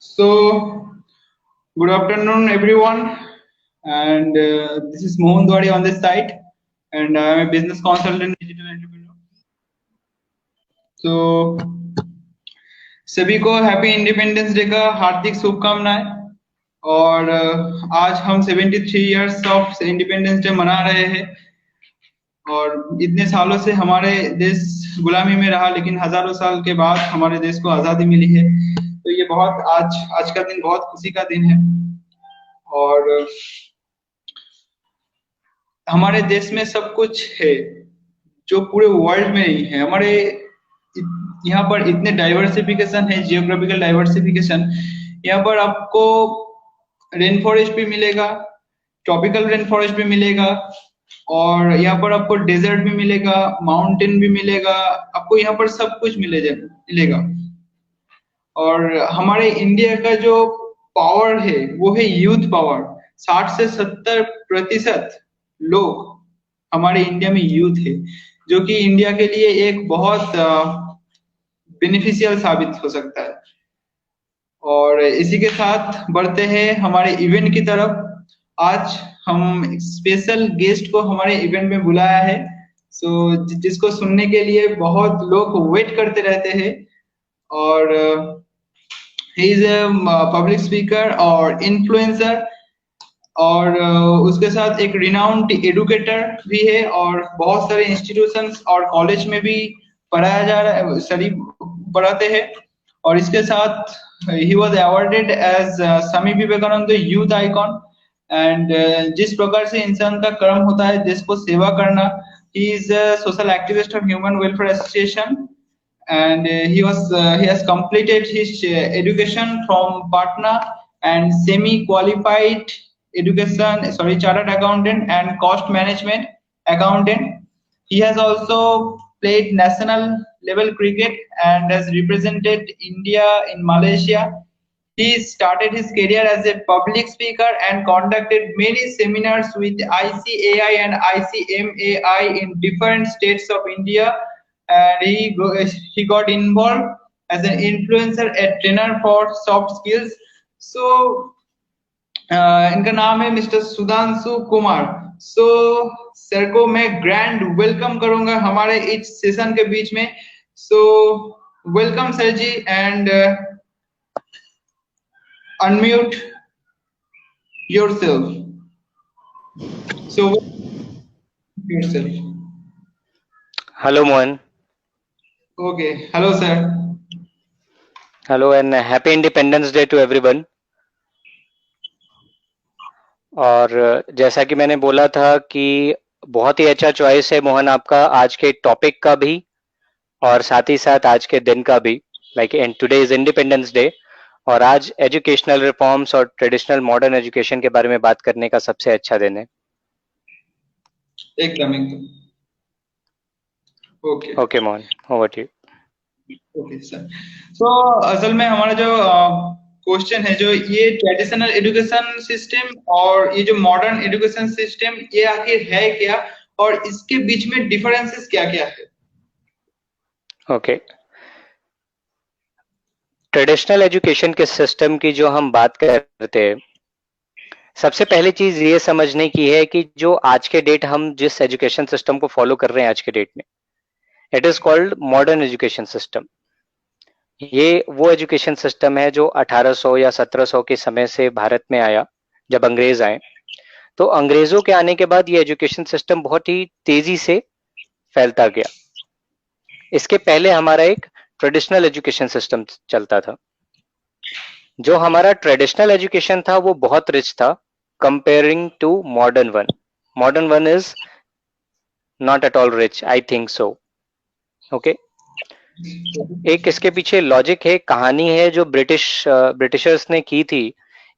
So, good afternoon, everyone. And this is Mohan Dwadi on this side, and I'm a business consultant, digital entrepreneur. So, सभी को happy independence day का हार्दिक शुभकामनाएं। और आज हम 73 years of independence day मना रहे हैं। और इतने सालों से हमारे देश गुलामी में रहा, लेकिन हजारों साल के बाद हमारे देश को आजादी मिली है। तो ये बहुत आज का दिन बहुत खुशी का दिन है। और हमारे देश में सब कुछ है जो पूरे वर्ल्ड में नहीं है। हमारे यहाँ पर इतने डाइवर्सिफिकेशन है, जियोग्राफिकल डाइवर्सिफिकेशन। यहाँ पर आपको रेन फॉरेस्ट भी मिलेगा, ट्रॉपिकल रेन फॉरेस्ट भी मिलेगा, और यहाँ पर आपको डेजर्ट भी मिलेगा, माउंटेन भी मिलेगा। आपको यहाँ पर सब कुछ मिलेगा। और हमारे इंडिया का जो पावर है वो है यूथ पावर। 60 से 70% लोग हमारे इंडिया में यूथ है, जो कि इंडिया के लिए एक बहुत बेनिफिशियल साबित हो सकता है। और इसी के साथ बढ़ते हैं हमारे इवेंट की तरफ। आज हम स्पेशल गेस्ट को हमारे इवेंट में बुलाया है, जिसको सुनने के लिए बहुत लोग वेट करते रहते हैं। और he is a public speaker और इन्फ्लुएंसर, और उसके साथ एक रिनाउंड एडुकेटर भी है, और बहुत सारे इंस्टीट्यूशंस और कॉलेज में भी पढ़ाया जा रहा है, स्टडी पढ़ाते हैं। और इसके साथ ही was awarded as Swami Vivekananda youth icon. And जिस प्रकार से इंसान का कर्म होता है देश को सेवा करना, ही is a social activist of human welfare association. And he has completed his education from Patna, and semi-qualified chartered accountant and cost management accountant. He has also played national level cricket and has represented India in Malaysia. He started his career as a public speaker and conducted many seminars with ICAI and ICMAI in different states of India. And he got involved as an influencer, a trainer for soft skills. So इनका नाम है mister Sudhanshu Kumar. Sir को मैं grand welcome करूंगा हमारे इस session के बीच में। Welcome sir ji, and unmute yourself. Yourself. Hello Mohan. Okay, hello sir. Hello and happy Independence Day to everyone. और जैसा कि मैंने बोला था कि बहुत ही अच्छा चॉइस है मोहन आपका आज के टॉपिक का भी और साथ ही साथ आज के दिन का भी। Like and today is independence day, और आज एजुकेशनल रिफॉर्म्स और ट्रेडिशनल मॉडर्न एजुकेशन के बारे में बात करने का सबसे अच्छा दिन है। एकदम। Okay Mohan, over to you. Okay sir. असल में हमारा जो क्वेश्चन है, जो ये ट्रेडिशनल एजुकेशन सिस्टम और ये जो मॉडर्न एजुकेशन सिस्टम, ये आखिर है क्या, और इसके बीच में डिफरेंसेस क्या क्या है? ओके, ट्रेडिशनल एजुकेशन के सिस्टम की जो हम बात करते हैं, सबसे पहली चीज ये समझने की है कि जो आज के डेट हम जिस एजुकेशन सिस्टम को फॉलो कर रहे हैं आज के डेट में, it is called modern education system. ये वो एजुकेशन सिस्टम है जो 1800 या 1700 के समय से भारत में आया, जब अंग्रेज आए। तो अंग्रेजों के आने के बाद ये एजुकेशन सिस्टम बहुत ही तेजी से फैलता गया। इसके पहले हमारा एक ट्रेडिशनल एजुकेशन सिस्टम चलता था। जो हमारा ट्रेडिशनल एजुकेशन था वो बहुत रिच था comparing to modern one. Modern one is not at all rich, I think so. Okay, एक इसके पीछे लॉजिक है, कहानी है जो ब्रिटिशर्स ने की थी,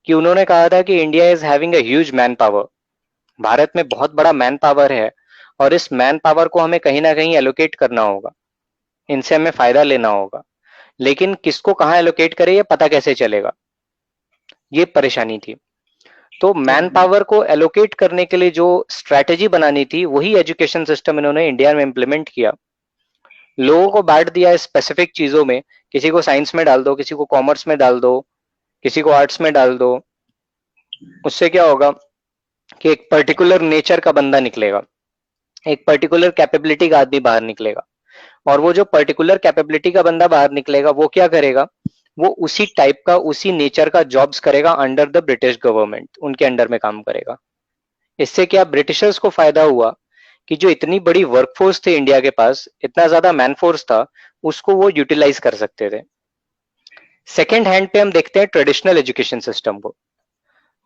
कि उन्होंने कहा था कि India is having a huge man power. Bharat में बहुत बड़ा मैन पावर है और इस मैन पावर को हमें कहीं ना कहीं एलोकेट करना होगा, इनसे हमें फायदा लेना होगा, लेकिन किसको कहाँ एलोकेट करे ये पता कैसे चलेगा, ये परेशानी थी। तो मैन पावर को एलोकेट करने के लिए जो स्ट्रैटेजी बनानी थी वही एजुकेशन सिस्टम इन्होंने इंडिया में इम्प्लीमेंट किया। लोगों को बांट दिया स्पेसिफिक चीजों में, किसी को साइंस में डाल दो, किसी को कॉमर्स में डाल दो, किसी को आर्ट्स में डाल दो, उससे क्या होगा कि एक पर्टिकुलर नेचर का बंदा निकलेगा, एक पर्टिकुलर कैपेबिलिटी का आदमी बाहर निकलेगा। और वो जो पर्टिकुलर कैपेबिलिटी का बंदा बाहर निकलेगा वो क्या करेगा, वो उसी टाइप का, उसी नेचर का जॉब्स करेगा अंडर द ब्रिटिश गवर्नमेंट, उनके अंडर में काम करेगा। इससे क्या ब्रिटिशर्स को फायदा हुआ कि जो इतनी बड़ी वर्कफोर्स थी इंडिया के पास, इतना ज्यादा मैन फोर्स था, उसको वो यूटिलाइज कर सकते थे। सेकेंड हैंड पे हम देखते हैं ट्रेडिशनल एजुकेशन सिस्टम को।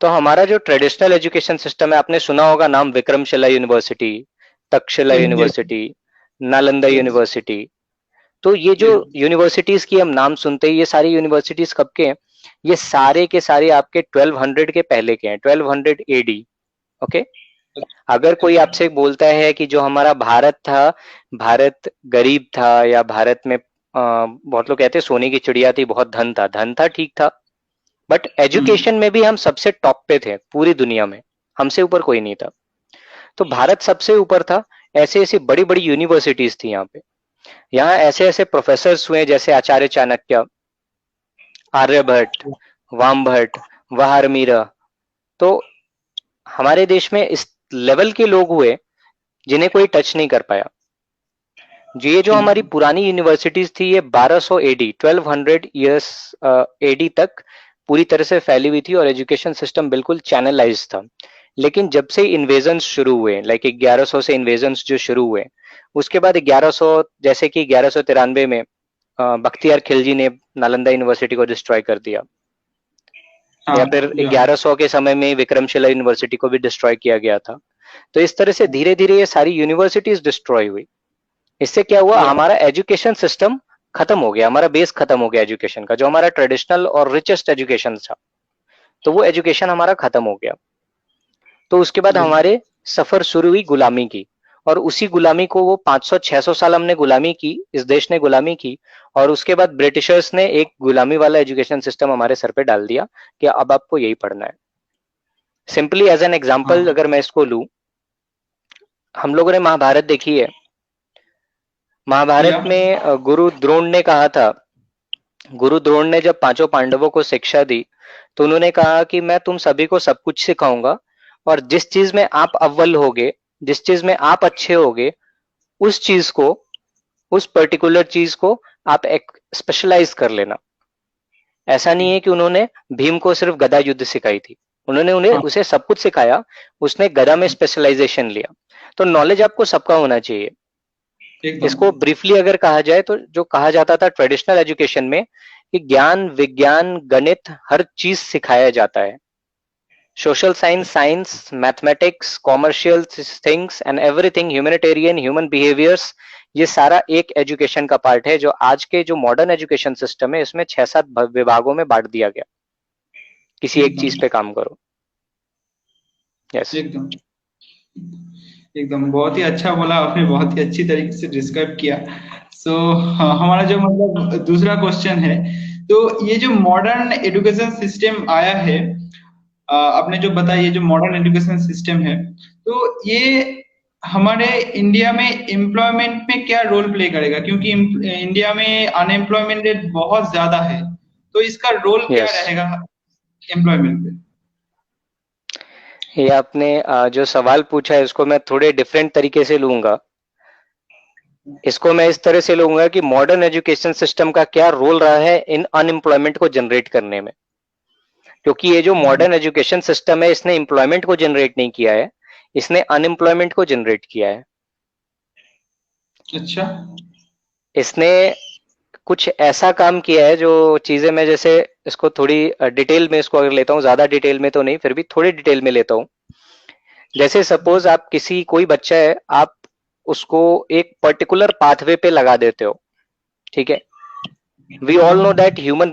तो हमारा जो ट्रेडिशनल एजुकेशन सिस्टम है, आपने सुना होगा नाम Vikramshila university, Takshashila yes university, Nalanda yes university. तो ये जो यस। यूनिवर्सिटीज की हम नाम सुनते हैं, ये सारी यूनिवर्सिटीज कब के हैं? ये सारे के सारे आपके 1200 के पहले के हैं, 1200 एडी। ओके। अगर कोई अच्छा। आपसे बोलता है कि जो हमारा भारत था, भारत गरीब था, या भारत में बहुत लोग कहते हैं सोने की चिड़िया थी, बहुत धन था, धन था, ठीक था, बट हम्म एजुकेशन में भी हम सबसे टॉप पे थे पूरी दुनिया में, हमसे ऊपर कोई नहीं था। तो भारत सबसे ऊपर था। ऐसे ऐसी बड़ी बड़ी यूनिवर्सिटीज थी यहाँ पे। यहाँ ऐसे ऐसे प्रोफेसर हुए जैसे आचार्य चाणक्य, आर्यभट्ट, वामभट्ट, वहारमीरा। तो हमारे देश में इस लेवल के लोग हुए जिन्हें कोई टच नहीं कर पाया। ये जो ठीक हमारी है। पुरानी यूनिवर्सिटीज थी, ये 1200 एडी, 1200 ईयर्स एडी तक पूरी तरह से फैली हुई थी और एजुकेशन सिस्टम बिल्कुल चैनलाइज था। लेकिन जब से इन्वेजन शुरू हुए, लाइक 1100 से इन्वेजन जो शुरू हुए, उसके बाद 1100, जैसे कि 1193 में बख्तियार खिलजी ने नालंदा यूनिवर्सिटी को डिस्ट्रॉय कर दिया, या फिर हाँ या 1100 के समय में विक्रमशिला यूनिवर्सिटी को भी डिस्ट्रॉय किया गया था। तो इस तरह से धीरे धीरे ये सारी यूनिवर्सिटीज डिस्ट्रॉय हुई। इससे क्या हुआ, या हमारा एजुकेशन सिस्टम खत्म हो गया, हमारा बेस खत्म हो गया एजुकेशन का, जो हमारा ट्रेडिशनल और रिचेस्ट एजुकेशन था, तो वो एजुकेशन हमारा खत्म हो गया। तो उसके बाद बिल्कुल। हमारे सफर शुरू हुई गुलामी की। और उसी गुलामी को वो 500-600 साल हमने गुलामी की, इस देश ने गुलामी की। और उसके बाद ब्रिटिशर्स ने एक गुलामी वाला एजुकेशन सिस्टम हमारे सर पे डाल दिया कि अब आपको यही पढ़ना है। सिंपली एज एन एग्जाम्पल हाँ अगर मैं इसको लूं, हम लोगों ने महाभारत देखी है। महाभारत या में गुरु द्रोण ने कहा था, गुरु द्रोण ने जब पांचों पांडवों को शिक्षा दी, तो उन्होंने कहा कि मैं तुम सभी को सब कुछ सिखाऊंगा, और जिस चीज में आप अव्वल होगे, जिस चीज में आप अच्छे होगे, उस चीज को, उस पर्टिकुलर चीज को आप एक स्पेशलाइज कर लेना। ऐसा नहीं है कि उन्होंने भीम को सिर्फ गदा युद्ध सिखाई थी, उन्होंने उन्हें हाँ उसे सब कुछ सिखाया। उसने गदा में स्पेशलाइजेशन लिया। तो नॉलेज आपको सबका होना चाहिए। एकदम। इसको ब्रीफली अगर कहा जाए तो जो कहा जाता था ट्रेडिशनल एजुकेशन में कि ज्ञान, विज्ञान, गणित, हर चीज सिखाया जाता है। Social science, science, mathematics, commercial things and everything, humanitarian, human behaviours, ये सारा एक एजुकेशन का पार्ट है, जो आज के जो मॉडर्न एजुकेशन सिस्टम है इसमें 6-7 विभागों में बांट दिया गया। किसी एक एकदम चीज पे काम करो। यस। एकदम एकदम बहुत ही अच्छा बोला आपने, बहुत ही अच्छी तरीके से डिस्क्राइब किया। सो हमारा जो मतलब दूसरा क्वेश्चन है, तो ये जो मॉडर्न एजुकेशन सिस्टम आया है, आपने जो बताया ये जो मॉडर्न एजुकेशन सिस्टम है, तो ये हमारे इंडिया में एम्प्लॉयमेंट में क्या रोल प्ले करेगा, क्योंकि इंडिया में अनएम्प्लॉयमेंट रेट बहुत ज्यादा है, तो इसका रोल क्या यस। रहेगा एम्प्लॉयमेंट पे? ये आपने जो सवाल पूछा है इसको मैं थोड़े डिफरेंट तरीके से लूंगा। इसको मैं इस तरह से लूंगा कि मॉडर्न एजुकेशन सिस्टम का क्या रोल रहा है इन अनएम्प्लॉयमेंट को जनरेट करने में। क्योंकि ये जो मॉडर्न एजुकेशन सिस्टम है इसने एम्प्लॉयमेंट को जनरेट नहीं किया है, इसने अनएम्प्लॉयमेंट को जनरेट किया है। अच्छा। इसने कुछ ऐसा काम किया है जो चीजें मैं जैसे इसको थोड़ी डिटेल में इसको अगर लेता हूँ, ज्यादा डिटेल में तो नहीं, फिर भी थोड़ी डिटेल में लेता हूँ। जैसे सपोज आप किसी, कोई बच्चा है, आप उसको एक पर्टिकुलर पाथवे पे लगा देते हो, ठीक है। वी ऑल नो हाँ that human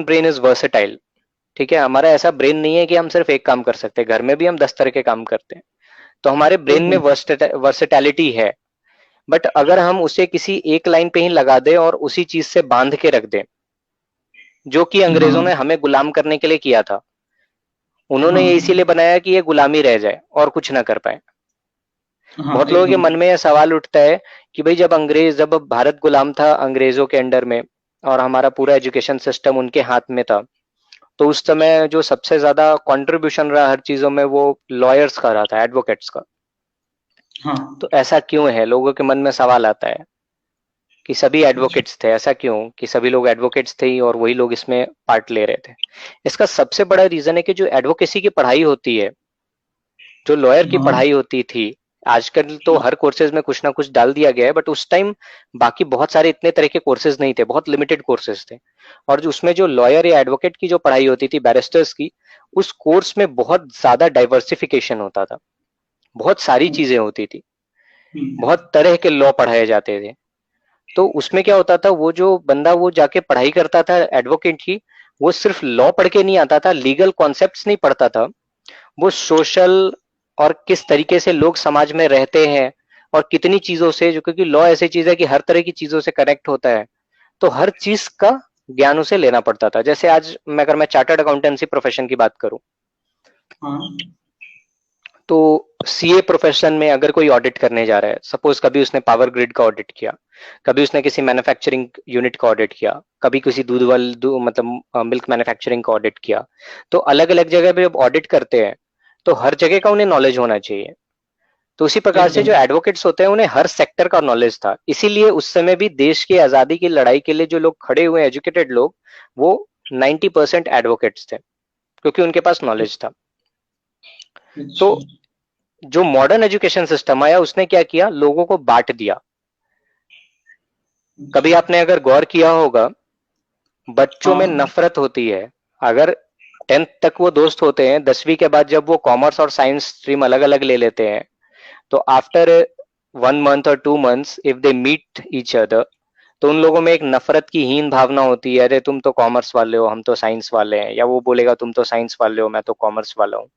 brain is versatile. ठीक है, हमारा ऐसा ब्रेन नहीं है कि हम सिर्फ एक काम कर सकते हैं, घर में भी हम 10 तरह के काम करते हैं। तो हमारे ब्रेन में एकदम। वर्सेटैलिटी है। बट अगर हम उसे किसी एक लाइन पे ही लगा दें और उसी चीज से बांध के रख दें, जो कि अंग्रेजों ने हाँ हमें गुलाम करने के लिए किया था, उन्होंने ये हाँ इसीलिए बनाया कि ये गुलामी रह जाए और कुछ ना कर पाए। हाँ बहुत लोगों के एकदम। मन में यह सवाल उठता है कि भाई जब भारत गुलाम था अंग्रेजों के अंडर में और हमारा पूरा एजुकेशन सिस्टम उनके हाथ में था, तो उस समय जो सबसे ज्यादा कंट्रीब्यूशन रहा हर चीजों में वो लॉयर्स का रहा था, एडवोकेट्स का। हाँ। तो ऐसा क्यों है, लोगों के मन में सवाल आता है कि सभी अच्छा। एडवोकेट्स थे, ऐसा क्यों कि सभी लोग एडवोकेट्स थे ही और वही लोग इसमें पार्ट ले रहे थे? इसका सबसे बड़ा रीजन है कि जो एडवोकेसी की पढ़ाई होती है, जो लॉयर की हाँ। पढ़ाई होती थी, आजकल तो हर कोर्सेज में कुछ ना कुछ डाल दिया गया है, बट उस टाइम बाकी बहुत सारे इतने तरह के कोर्सेज नहीं थे, बहुत लिमिटेड कोर्सेज थे। और जो उसमें जो लॉयर या एडवोकेट की जो पढ़ाई होती थी, बैरिस्टर्स की, उस कोर्स में बहुत ज्यादा डाइवर्सिफिकेशन होता था, बहुत सारी चीजें होती थी, हम्म। बहुत तरह के लॉ पढ़ाए जाते थे। तो उसमें क्या होता था, वो जो बंदा वो जाके पढ़ाई करता था एडवोकेट की, वो सिर्फ लॉ पढ़ के नहीं आता था, लीगल कॉन्सेप्ट्स नहीं पढ़ता था, वो सोशल और किस तरीके से लोग समाज में रहते हैं और कितनी चीजों से, जो क्योंकि लॉ ऐसी चीज है कि हर तरह की चीजों से कनेक्ट होता है, तो हर चीज का ज्ञान उसे लेना पड़ता था। जैसे आज मैं अगर मैं चार्टर्ड अकाउंटेंसी प्रोफेशन की बात करूं, हाँ। तो सीए प्रोफेशन में अगर कोई ऑडिट करने जा रहा है, सपोज कभी उसने पावर ग्रिड का ऑडिट किया, कभी उसने किसी मैन्युफैक्चरिंग यूनिट का ऑडिट किया, कभी किसी मतलब मिल्क मैन्युफैक्चरिंग का ऑडिट किया, तो अलग अलग जगह पे जब ऑडिट करते हैं तो हर जगह का उन्हें नॉलेज होना चाहिए। तो उसी प्रकार से एकदम। जो एडवोकेट्स होते हैं उन्हें हर सेक्टर का नॉलेज था, इसीलिए उस समय भी देश की आजादी की लड़ाई के लिए जो लोग खड़े हुए एजुकेटेड लोग, वो 90% एडवोकेट्स थे, क्योंकि उनके पास नॉलेज था। तो अच्छा। जो मॉडर्न एजुकेशन सिस्टम आया उसने क्या किया, लोगों को बांट दिया। कभी अच्छा। आपने अगर गौर किया होगा, बच्चों में हाँ। नफरत होती है। अगर 10th तक वो दोस्त होते हैं, 10वीं के बाद जब वो कॉमर्स और साइंस स्ट्रीम अलग अलग ले लेते हैं, तो आफ्टर 1 मंथ और 2 months if they meet each other, तो उन लोगों में एक नफरत की हीन भावना होती है, अरे तुम तो कॉमर्स वाले हो, हम तो साइंस वाले हैं, या वो बोलेगा तुम तो साइंस वाले हो, मैं तो कॉमर्स वाला हूँ।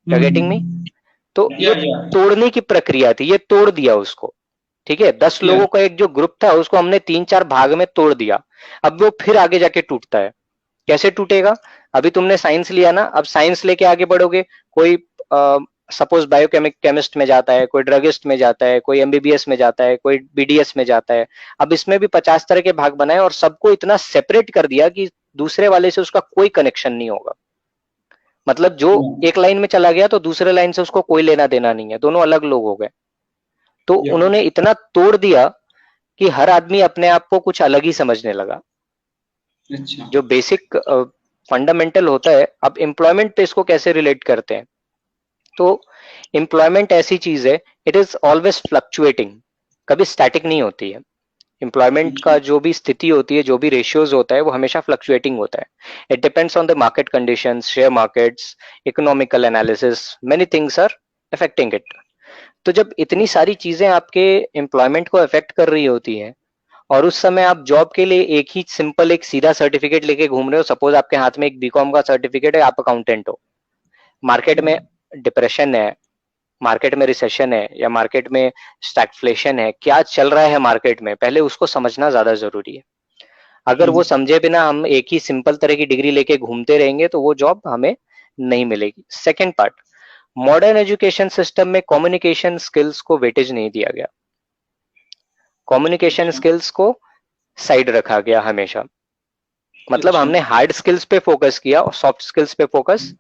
Getting me? तो ये या। तोड़ने की प्रक्रिया थी, ये तोड़ दिया उसको। ठीक है, 10 लोगों का एक जो ग्रुप था उसको हमने 3-4 भाग में तोड़ दिया। अब वो फिर आगे जाके टूटता है। कैसे टूटेगा? अभी तुमने साइंस लिया ना, अब साइंस लेके आगे बढ़ोगे, कोई सपोज केमिस्ट में जाता है, कोई ड्रगिस्ट में जाता है, कोई एमबीबीएस में जाता है, कोई बीडीएस में जाता है। अब इसमें भी 50 तरह के भाग बनाए और सबको इतना सेपरेट कर दिया कि दूसरे वाले से उसका कोई कनेक्शन नहीं होगा। मतलब जो एक लाइन में चला गया तो दूसरे लाइन से उसको कोई लेना देना नहीं है, दोनों अलग लोग हो गए। तो या। उन्होंने इतना तोड़ दिया कि हर आदमी अपने आप को कुछ अलग ही समझने लगा। अच्छा। जो बेसिक फंडामेंटल होता है, अब एम्प्लॉयमेंट पे इसको कैसे रिलेट करते हैं? तो एम्प्लॉयमेंट ऐसी चीज है, इट इज ऑलवेज फ्लक्चुएटिंग, कभी स्टैटिक नहीं होती है। एम्प्लॉयमेंट अच्छा। का जो भी स्थिति होती है, जो भी रेशियोज होता है, वो हमेशा फ्लक्चुएटिंग होता है। It depends on the market conditions, share markets, economical analysis, many things are affecting it. तो जब इतनी सारी चीजें आपके एम्प्लॉयमेंट को अफेक्ट कर रही होती हैं, और उस समय आप जॉब के लिए एक ही सिंपल एक सीधा सर्टिफिकेट लेके घूम रहे हो, सपोज आपके हाथ में एक बीकॉम का सर्टिफिकेट है, आप अकाउंटेंट हो, मार्केट में डिप्रेशन है, मार्केट में रिसेशन है, या मार्केट में स्टैगफ्लेशन है, क्या चल रहा है मार्केट में, पहले उसको समझना ज्यादा जरूरी है। अगर वो समझे बिना हम एक ही सिंपल तरह की डिग्री लेके घूमते रहेंगे तो वो जॉब हमें नहीं मिलेगी। Second part, modern education system में कम्युनिकेशन स्किल्स को वेटेज नहीं दिया गया, कम्युनिकेशन अच्छा। स्किल्स को साइड रखा गया हमेशा। मतलब अच्छा। हमने हार्ड स्किल्स पे फोकस किया और सॉफ्ट स्किल्स पे फोकस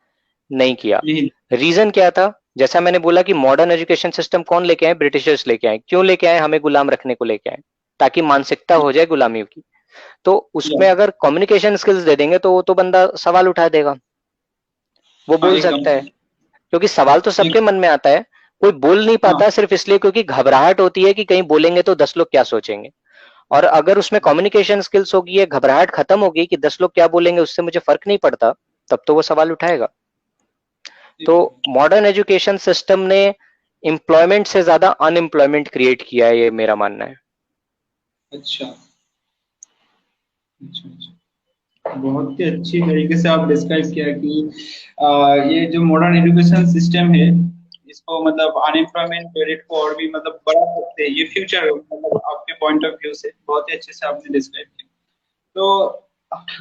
नहीं किया। नहीं। रीजन क्या था? जैसा मैंने बोला कि मॉडर्न एजुकेशन सिस्टम कौन लेके आए? ब्रिटिशर्स लेके आए। क्यों लेके आए? हमें गुलाम रखने को लेके आए, ताकि मानसिकता हो जाए गुलामी की। तो या। उसमें अगर कम्युनिकेशन स्किल्स दे देंगे तो वो तो बंदा सवाल उठा देगा, वो हाँ बोल एकदम। सकता है, क्योंकि सवाल तो सबके मन में आता है। कोई बोल नहीं हाँ। पाता सिर्फ इसलिए क्योंकि घबराहट होती है कि कहीं बोलेंगे तो 10 लोग क्या सोचेंगे। और अगर उसमें कम्युनिकेशन स्किल्स होगी, ये घबराहट खत्म होगी कि 10 लोग क्या बोलेंगे उससे मुझे फर्क नहीं पड़ता, तब तो वो सवाल उठाएगा। तो एकदम। मॉडर्न एजुकेशन सिस्टम ने एम्प्लॉयमेंट से ज्यादा अनएम्प्लॉयमेंट क्रिएट किया है, ये मेरा मानना है। अच्छा। अच्छा। अच्छा। बहुत ही अच्छी तरीके से आप डिस्क्राइब किया कि ये जो मॉडर्न एजुकेशन सिस्टम है, इसको मतलब अनएम्प्लॉयमेंट रेट को और भी मतलब बढ़ा सकते हैं, ये फ्यूचर मतलब आपके पॉइंट ऑफ व्यू से बहुत ही अच्छे से आपने डिस्क्राइब किया। तो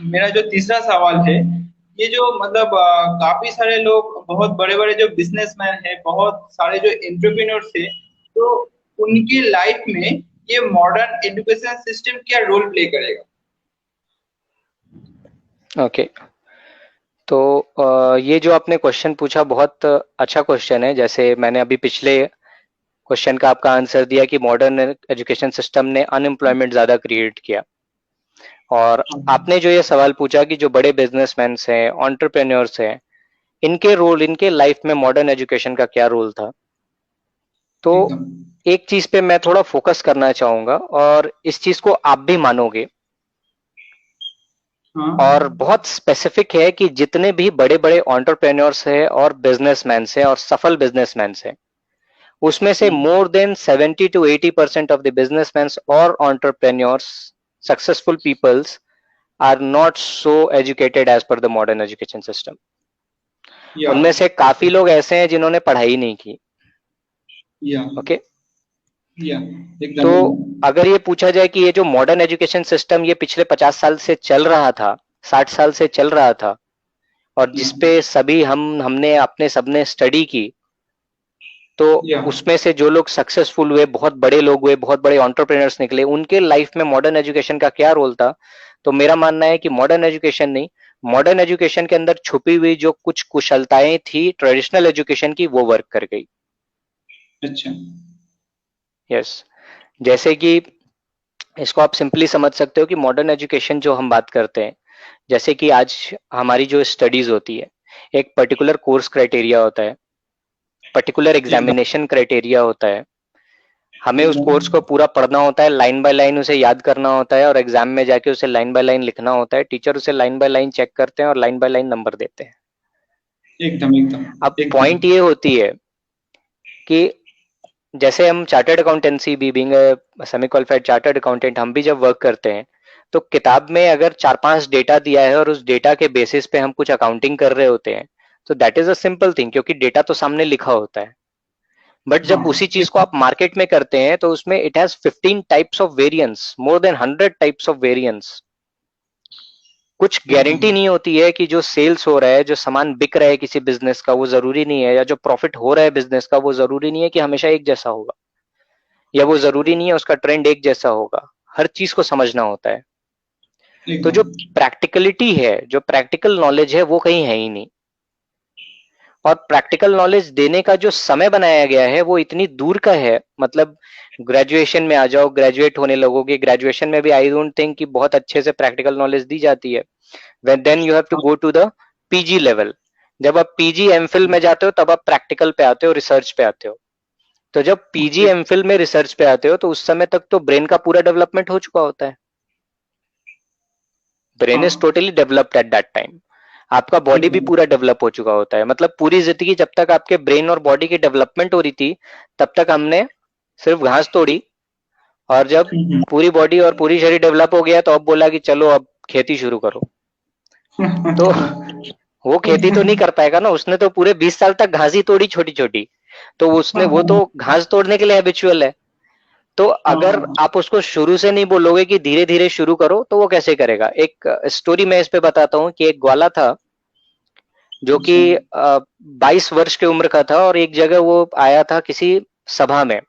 मेरा जो तीसरा सवाल है, ये जो मतलब काफी सारे लोग बहुत बड़े बड़े जो बिजनेसमैन है, बहुत सारे जो एंटरप्रेन्योर्स है, तो उनकी लाइफ में ये मॉडर्न एजुकेशन सिस्टम क्या रोल प्ले करेगा? ओके, तो ये जो आपने क्वेश्चन पूछा बहुत अच्छा क्वेश्चन है। जैसे मैंने अभी पिछले क्वेश्चन का आपका आंसर दिया कि मॉडर्न एजुकेशन सिस्टम ने अनएम्प्लॉयमेंट ज्यादा क्रिएट किया, और हाँ, आपने जो ये सवाल पूछा कि जो बड़े बिजनेसमैन हैं, एंटरप्रेन्योर्स हैं, इनके रोल, इनके लाइफ में मॉडर्न एजुकेशन का क्या रोल था, तो एकदम। एक चीज पे मैं थोड़ा फोकस करना चाहूंगा, और इस चीज को आप भी मानोगे, हाँ। और बहुत स्पेसिफिक है कि जितने भी बड़े बड़े एंटरप्रेन्योर्स हैं और बिजनेसमैन हैं और सफल बिजनेसमैन हैं, उसमें से हाँ, more than 70 to 80% of the businessman और entrepreneurs, successful peoples, are not so educated as per the modern education system. या उनमें से काफी लोग ऐसे हैं जिन्होंने पढ़ाई नहीं की। या ओके। या तो एकदम एकदम। अगर ये पूछा जाए कि ये जो मॉडर्न एजुकेशन सिस्टम ये पिछले 50 साल से चल रहा था, 60 साल से चल रहा था, और या जिसपे सभी हमने अपने सबने स्टडी की, तो या उसमें से जो लोग सक्सेसफुल हुए, बहुत बड़े लोग हुए, बहुत बड़े एंटरप्रेन्योर्स निकले, उनके लाइफ में मॉडर्न एजुकेशन का क्या रोल था? तो मेरा मानना है कि मॉडर्न एजुकेशन नहीं, मॉडर्न एजुकेशन के अंदर छुपी हुई जो कुछ कुशलताएं थी ट्रेडिशनल एजुकेशन की, वो वर्क कर गई। अच्छा। यस। जैसे कि इसको आप सिंपली समझ सकते हो कि मॉडर्न एजुकेशन जो हम बात करते हैं, जैसे कि आज हमारी जो स्टडीज होती है, एक पर्टिकुलर कोर्स क्राइटेरिया होता है, पर्टिकुलर एकदम एग्जामिनेशन क्राइटेरिया होता है, हमें उस एकदम कोर्स को पूरा पढ़ना होता है, लाइन बाय लाइन उसे याद करना होता है, और एग्जाम में जाके उसे लाइन बाय लाइन लिखना होता है। टीचर उसे लाइन बाय लाइन चेक करते हैं और लाइन बाय लाइन नंबर देते हैं। एकदम एकदम अब एकदम। पॉइंट ये होती है कि जैसे हम चार्टर्ड अकाउंटेंसी भी, being semi qualified chartered accountant, हम भी जब वर्क करते हैं, तो किताब में अगर 4-5 डेटा दिया है और उस डेटा के बेसिस पे हम कुछ अकाउंटिंग कर रहे होते हैं, तो that is a simple thing, क्योंकि डेटा तो सामने लिखा होता है। बट हाँ जब उसी चीज को एकदम। आप मार्केट में करते हैं, तो उसमें it has 15 types of variance, more than 100 types of variance. कुछ एकदम गारंटी नहीं होती है कि जो सेल्स हो रहा है, जो सामान बिक रहा है किसी बिजनेस का, वो जरूरी नहीं है, या जो प्रॉफिट हो रहा है बिजनेस का, वो जरूरी नहीं है कि हमेशा एक जैसा होगा, या वो जरूरी नहीं है उसका ट्रेंड एक जैसा होगा। हर चीज को समझना होता है। तो एकदम। जो प्रैक्टिकलिटी है, जो प्रैक्टिकल नॉलेज है, वो कहीं है ही नहीं। और प्रैक्टिकल नॉलेज देने का जो समय बनाया गया है, वो इतनी दूर का है। मतलब ग्रेजुएशन में आ जाओ, ग्रेजुएट होने लगोगे, ग्रेजुएशन में भी आई डोंट थिंक कि बहुत अच्छे से प्रैक्टिकल नॉलेज दी जाती है। देन यू हैव टू हाँ, go to the PG level. जब आप पीजी एमफिल में जाते हो, तब आप प्रैक्टिकल पे आते हो, रिसर्च पे आते हो। तो जब पीजी एक- एमफिल में रिसर्च पे आते हो, तो उस समय तक तो ब्रेन का पूरा डेवलपमेंट हो चुका होता है। ब्रेन इज हाँ, totally developed at that time. आपका बॉडी भी एकदम। पूरा डेवलप हो चुका होता है। मतलब पूरी जिंदगी जब तक आपके ब्रेन और बॉडी की डेवलपमेंट हो रही थी, तब तक हमने सिर्फ घास तोड़ी, और जब पूरी बॉडी और पूरी शरीर डेवलप हो गया, तो अब बोला कि चलो अब खेती शुरू करो। तो वो खेती तो नहीं कर पाएगा ना, उसने तो पूरे 20 साल तक घास ही तोड़ी छोटी छोटी। तो उसने, वो तो घास तोड़ने के लिए हैबिचुअल है। तो अगर हाँ, आप उसको शुरू से नहीं बोलोगे कि धीरे धीरे शुरू करो, तो वो कैसे करेगा? एक स्टोरी मैं इस पे बताता हूँ कि एक ग्वाला था, जो कि अच्छा। 22 वर्ष की उम्र का था, और एक जगह वो आया था किसी सभा में,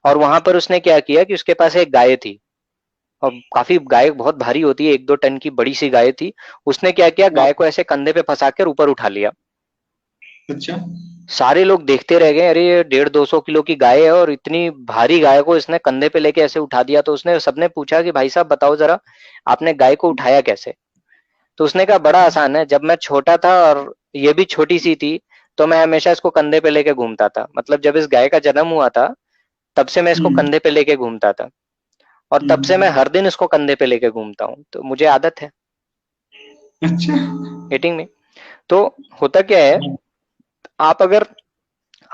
और वहां पर उसने क्या किया कि उसके पास एक गाय थी, और काफी गाय बहुत भारी होती है, 1-2 टन की बड़ी सी गाय थी। उसने क्या किया, हाँ, गाय को ऐसे कंधे पे फंसा कर ऊपर उठा लिया। अच्छा। सारे लोग देखते रह गए, अरे ये 150-200 किलो की गाय है, और इतनी भारी गाय को इसने कंधे पे लेके ऐसे उठा दिया। तो उसने, सबने पूछा कि भाई साहब बताओ जरा, आपने गाय को उठाया कैसे? तो उसने कहा बड़ा आसान है, जब मैं छोटा था और ये भी छोटी सी थी, तो मैं हमेशा इसको कंधे पे लेके घूमता था। मतलब जब इस गाय का जन्म हुआ था, तब से मैं इसको हम्म कंधे पे लेके घूमता था, और तब से मैं हम्म। हर दिन इसको कंधे पे लेके घूमता हूँ, तो मुझे आदत है। अच्छा। गेटिंग में? तो होता क्या है, हाँ आप अगर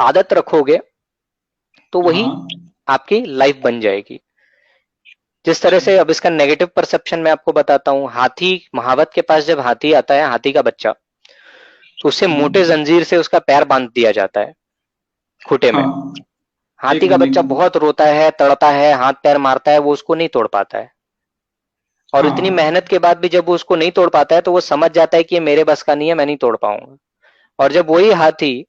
आदत रखोगे, तो वही हाँ। आपकी लाइफ बन जाएगी। जिस तरह अच्छा। से, अब इसका नेगेटिव परसेप्शन मैं आपको बताता हूँ। हाथी, महावत के पास जब हाथी आता है, हाथी का बच्चा, तो उसे मोटे हम्म, जंजीर से उसका पैर बांध दिया जाता है, खूंटे में। हाँ हाथी का एकदम बच्चा एकदम। बहुत रोता है, तड़पता है, हाथ पैर मारता है, वो उसको नहीं तोड़ पाता है। और इतनी हाँ मेहनत के बाद भी जब वो उसको नहीं तोड़ पाता है, तो वो समझ जाता है कि ये मेरे बस का नहीं है, मैं नहीं तोड़ पाऊंगा। और जब वही हाथी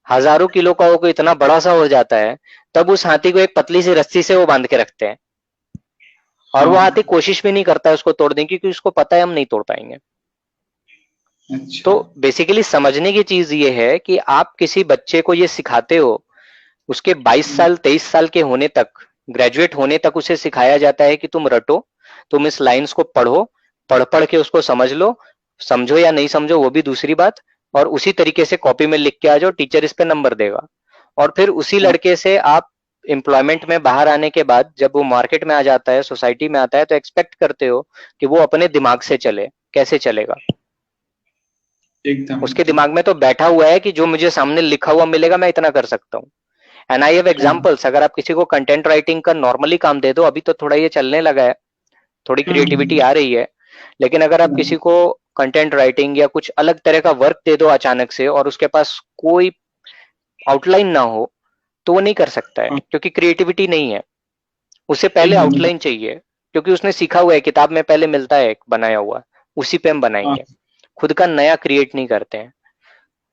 हजारों किलो का होकर इतना बड़ा सा हो जाता है, तब उस हाथी को एक पतली सी रस्सी से वो बांध के रखते हैं, और वो हाथी हाँ। कोशिश भी नहीं करता है उसको तोड़ने की, क्योंकि उसको पता है हम नहीं तोड़ पाएंगे। अच्छा। तो बेसिकली समझने की चीज ये है कि आप किसी बच्चे को ये सिखाते हो, उसके 22 हम्म, साल 23 साल के होने तक, ग्रेजुएट होने तक उसे सिखाया जाता है कि तुम रटो, तुम इस लाइंस को पढ़ो, पढ़ पढ़ के उसको समझ लो, समझो या नहीं समझो वो भी दूसरी बात, और उसी तरीके से कॉपी में लिख के आ जाओ, टीचर इस पे नंबर देगा। और फिर उसी हाँ, लड़के से आप एम्प्लॉयमेंट में बाहर आने के बाद जब वो मार्केट में आ जाता है, सोसाइटी में आता है, तो एक्सपेक्ट करते हो कि वो अपने दिमाग से चले। कैसे चलेगा? एकदम उसके एकदम। दिमाग में तो बैठा हुआ है कि जो मुझे सामने लिखा हुआ मिलेगा मैं इतना कर सकता हूँ। एंड आई हैव हाँ। एग्जांपल्स, अगर आप किसी को कंटेंट राइटिंग का नॉर्मली काम दे दो, अभी तो थोड़ा ये चलने लगा है, थोड़ी क्रिएटिविटी हम्म, आ रही है, लेकिन अगर आप हम्म, किसी को कंटेंट राइटिंग या कुछ अलग तरह का वर्क दे दो अचानक से, और उसके पास कोई आउटलाइन ना हो, तो वो नहीं कर सकता है, हाँ, क्योंकि क्रिएटिविटी नहीं है। उसे पहले एकदम आउटलाइन एकदम। चाहिए, क्योंकि उसने सीखा हुआ है, किताब में पहले मिलता है एक बनाया हुआ, उसी पे हम हाँ, बनाएंगे, खुद का नया क्रिएट नहीं करते हैं।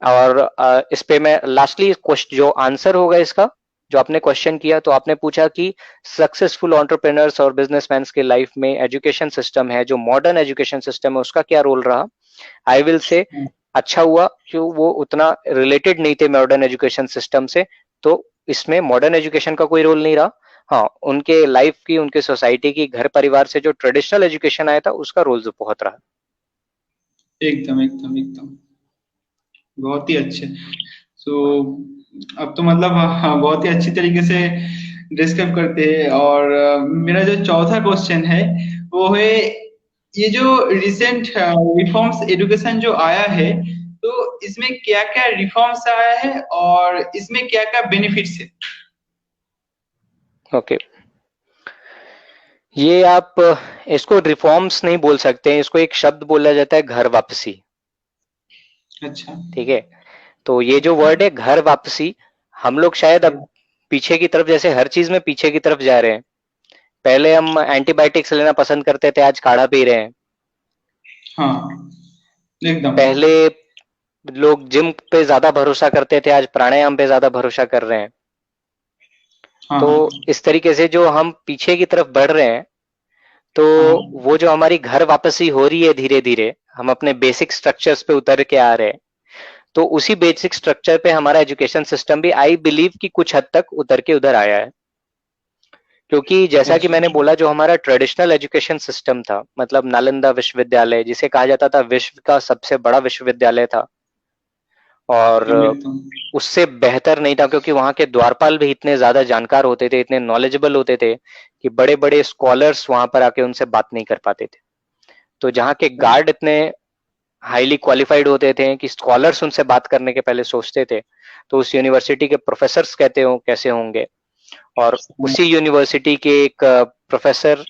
और इस पे मैं लास्टली क्वेश्चन जो आंसर होगा इसका, जो आपने क्वेश्चन किया, तो आपने पूछा कि सक्सेसफुल एंटरप्रेन्योर्स और बिजनेसमैन के लाइफ में एजुकेशन सिस्टम है, जो मॉडर्न एजुकेशन सिस्टम है, उसका क्या रोल रहा? आई विल से, हाँ, अच्छा हुआ कि वो उतना रिलेटेड नहीं थे मॉडर्न एजुकेशन सिस्टम से, तो इसमें मॉडर्न एजुकेशन का कोई रोल नहीं रहा। हाँ, उनके लाइफ की, उनके सोसाइटी की, घर परिवार से जो ट्रेडिशनल एजुकेशन आया था, उसका रोल जो बहुत रहा। एकदम एकदम एकदम। बहुत ही अच्छे। सो अब तो मतलब हाँ, बहुत ही अच्छी तरीके से डिस्कस करते हैं। और मेरा जो चौथा क्वेश्चन है वो है, ये जो रिसेंट रिफॉर्म्स एजुकेशन जो आया है, तो इसमें क्या क्या रिफॉर्म्स आया है और इसमें क्या क्या बेनिफिट्स है? ओके, ये आप इसको रिफॉर्म्स नहीं बोल सकते हैं, इसको एक शब्द बोला जाता है, घर वापसी। अच्छा। ठीक है, तो ये जो वर्ड है घर वापसी, हम लोग शायद अब पीछे की तरफ, जैसे हर चीज में पीछे की तरफ जा रहे हैं। पहले हम एंटीबायोटिक्स लेना पसंद करते थे, आज काढ़ा पी रहे हैं। हाँ, एकदम। पहले लोग जिम पे ज्यादा भरोसा करते थे, आज प्राणायाम पे ज्यादा भरोसा कर रहे हैं। हाँ, तो हाँ, इस तरीके से जो हम पीछे की तरफ बढ़ रहे हैं, तो हाँ, वो जो हमारी घर वापसी हो रही है धीरे धीरे, हम अपने बेसिक स्ट्रक्चर्स पे उतर के आ रहे हैं। तो उसी बेसिक स्ट्रक्चर पे हमारा एजुकेशन सिस्टम भी आई बिलीव कि कुछ हद तक उतर के उधर आया है। क्योंकि जैसा कि अच्छा, मैंने बोला, जो हमारा ट्रेडिशनल एजुकेशन सिस्टम था, मतलब नालंदा विश्वविद्यालय जिसे कहा जाता था विश्व का सबसे बड़ा विश्वविद्यालय था, और एकदम एकदम। उससे बेहतर नहीं था, क्योंकि वहां के द्वारपाल भी इतने ज्यादा जानकार होते थे, इतने नॉलेजेबल होते थे, कि बड़े बड़े स्कॉलर्स वहां पर आके उनसे बात नहीं कर पाते थे। तो जहाँ के गार्ड इतने हाईली क्वालिफाइड होते थे कि स्कॉलर्स उनसे बात करने के पहले सोचते थे, तो उस यूनिवर्सिटी के प्रोफेसर्स कहते हो कैसे होंगे। और उसी यूनिवर्सिटी के एक प्रोफेसर,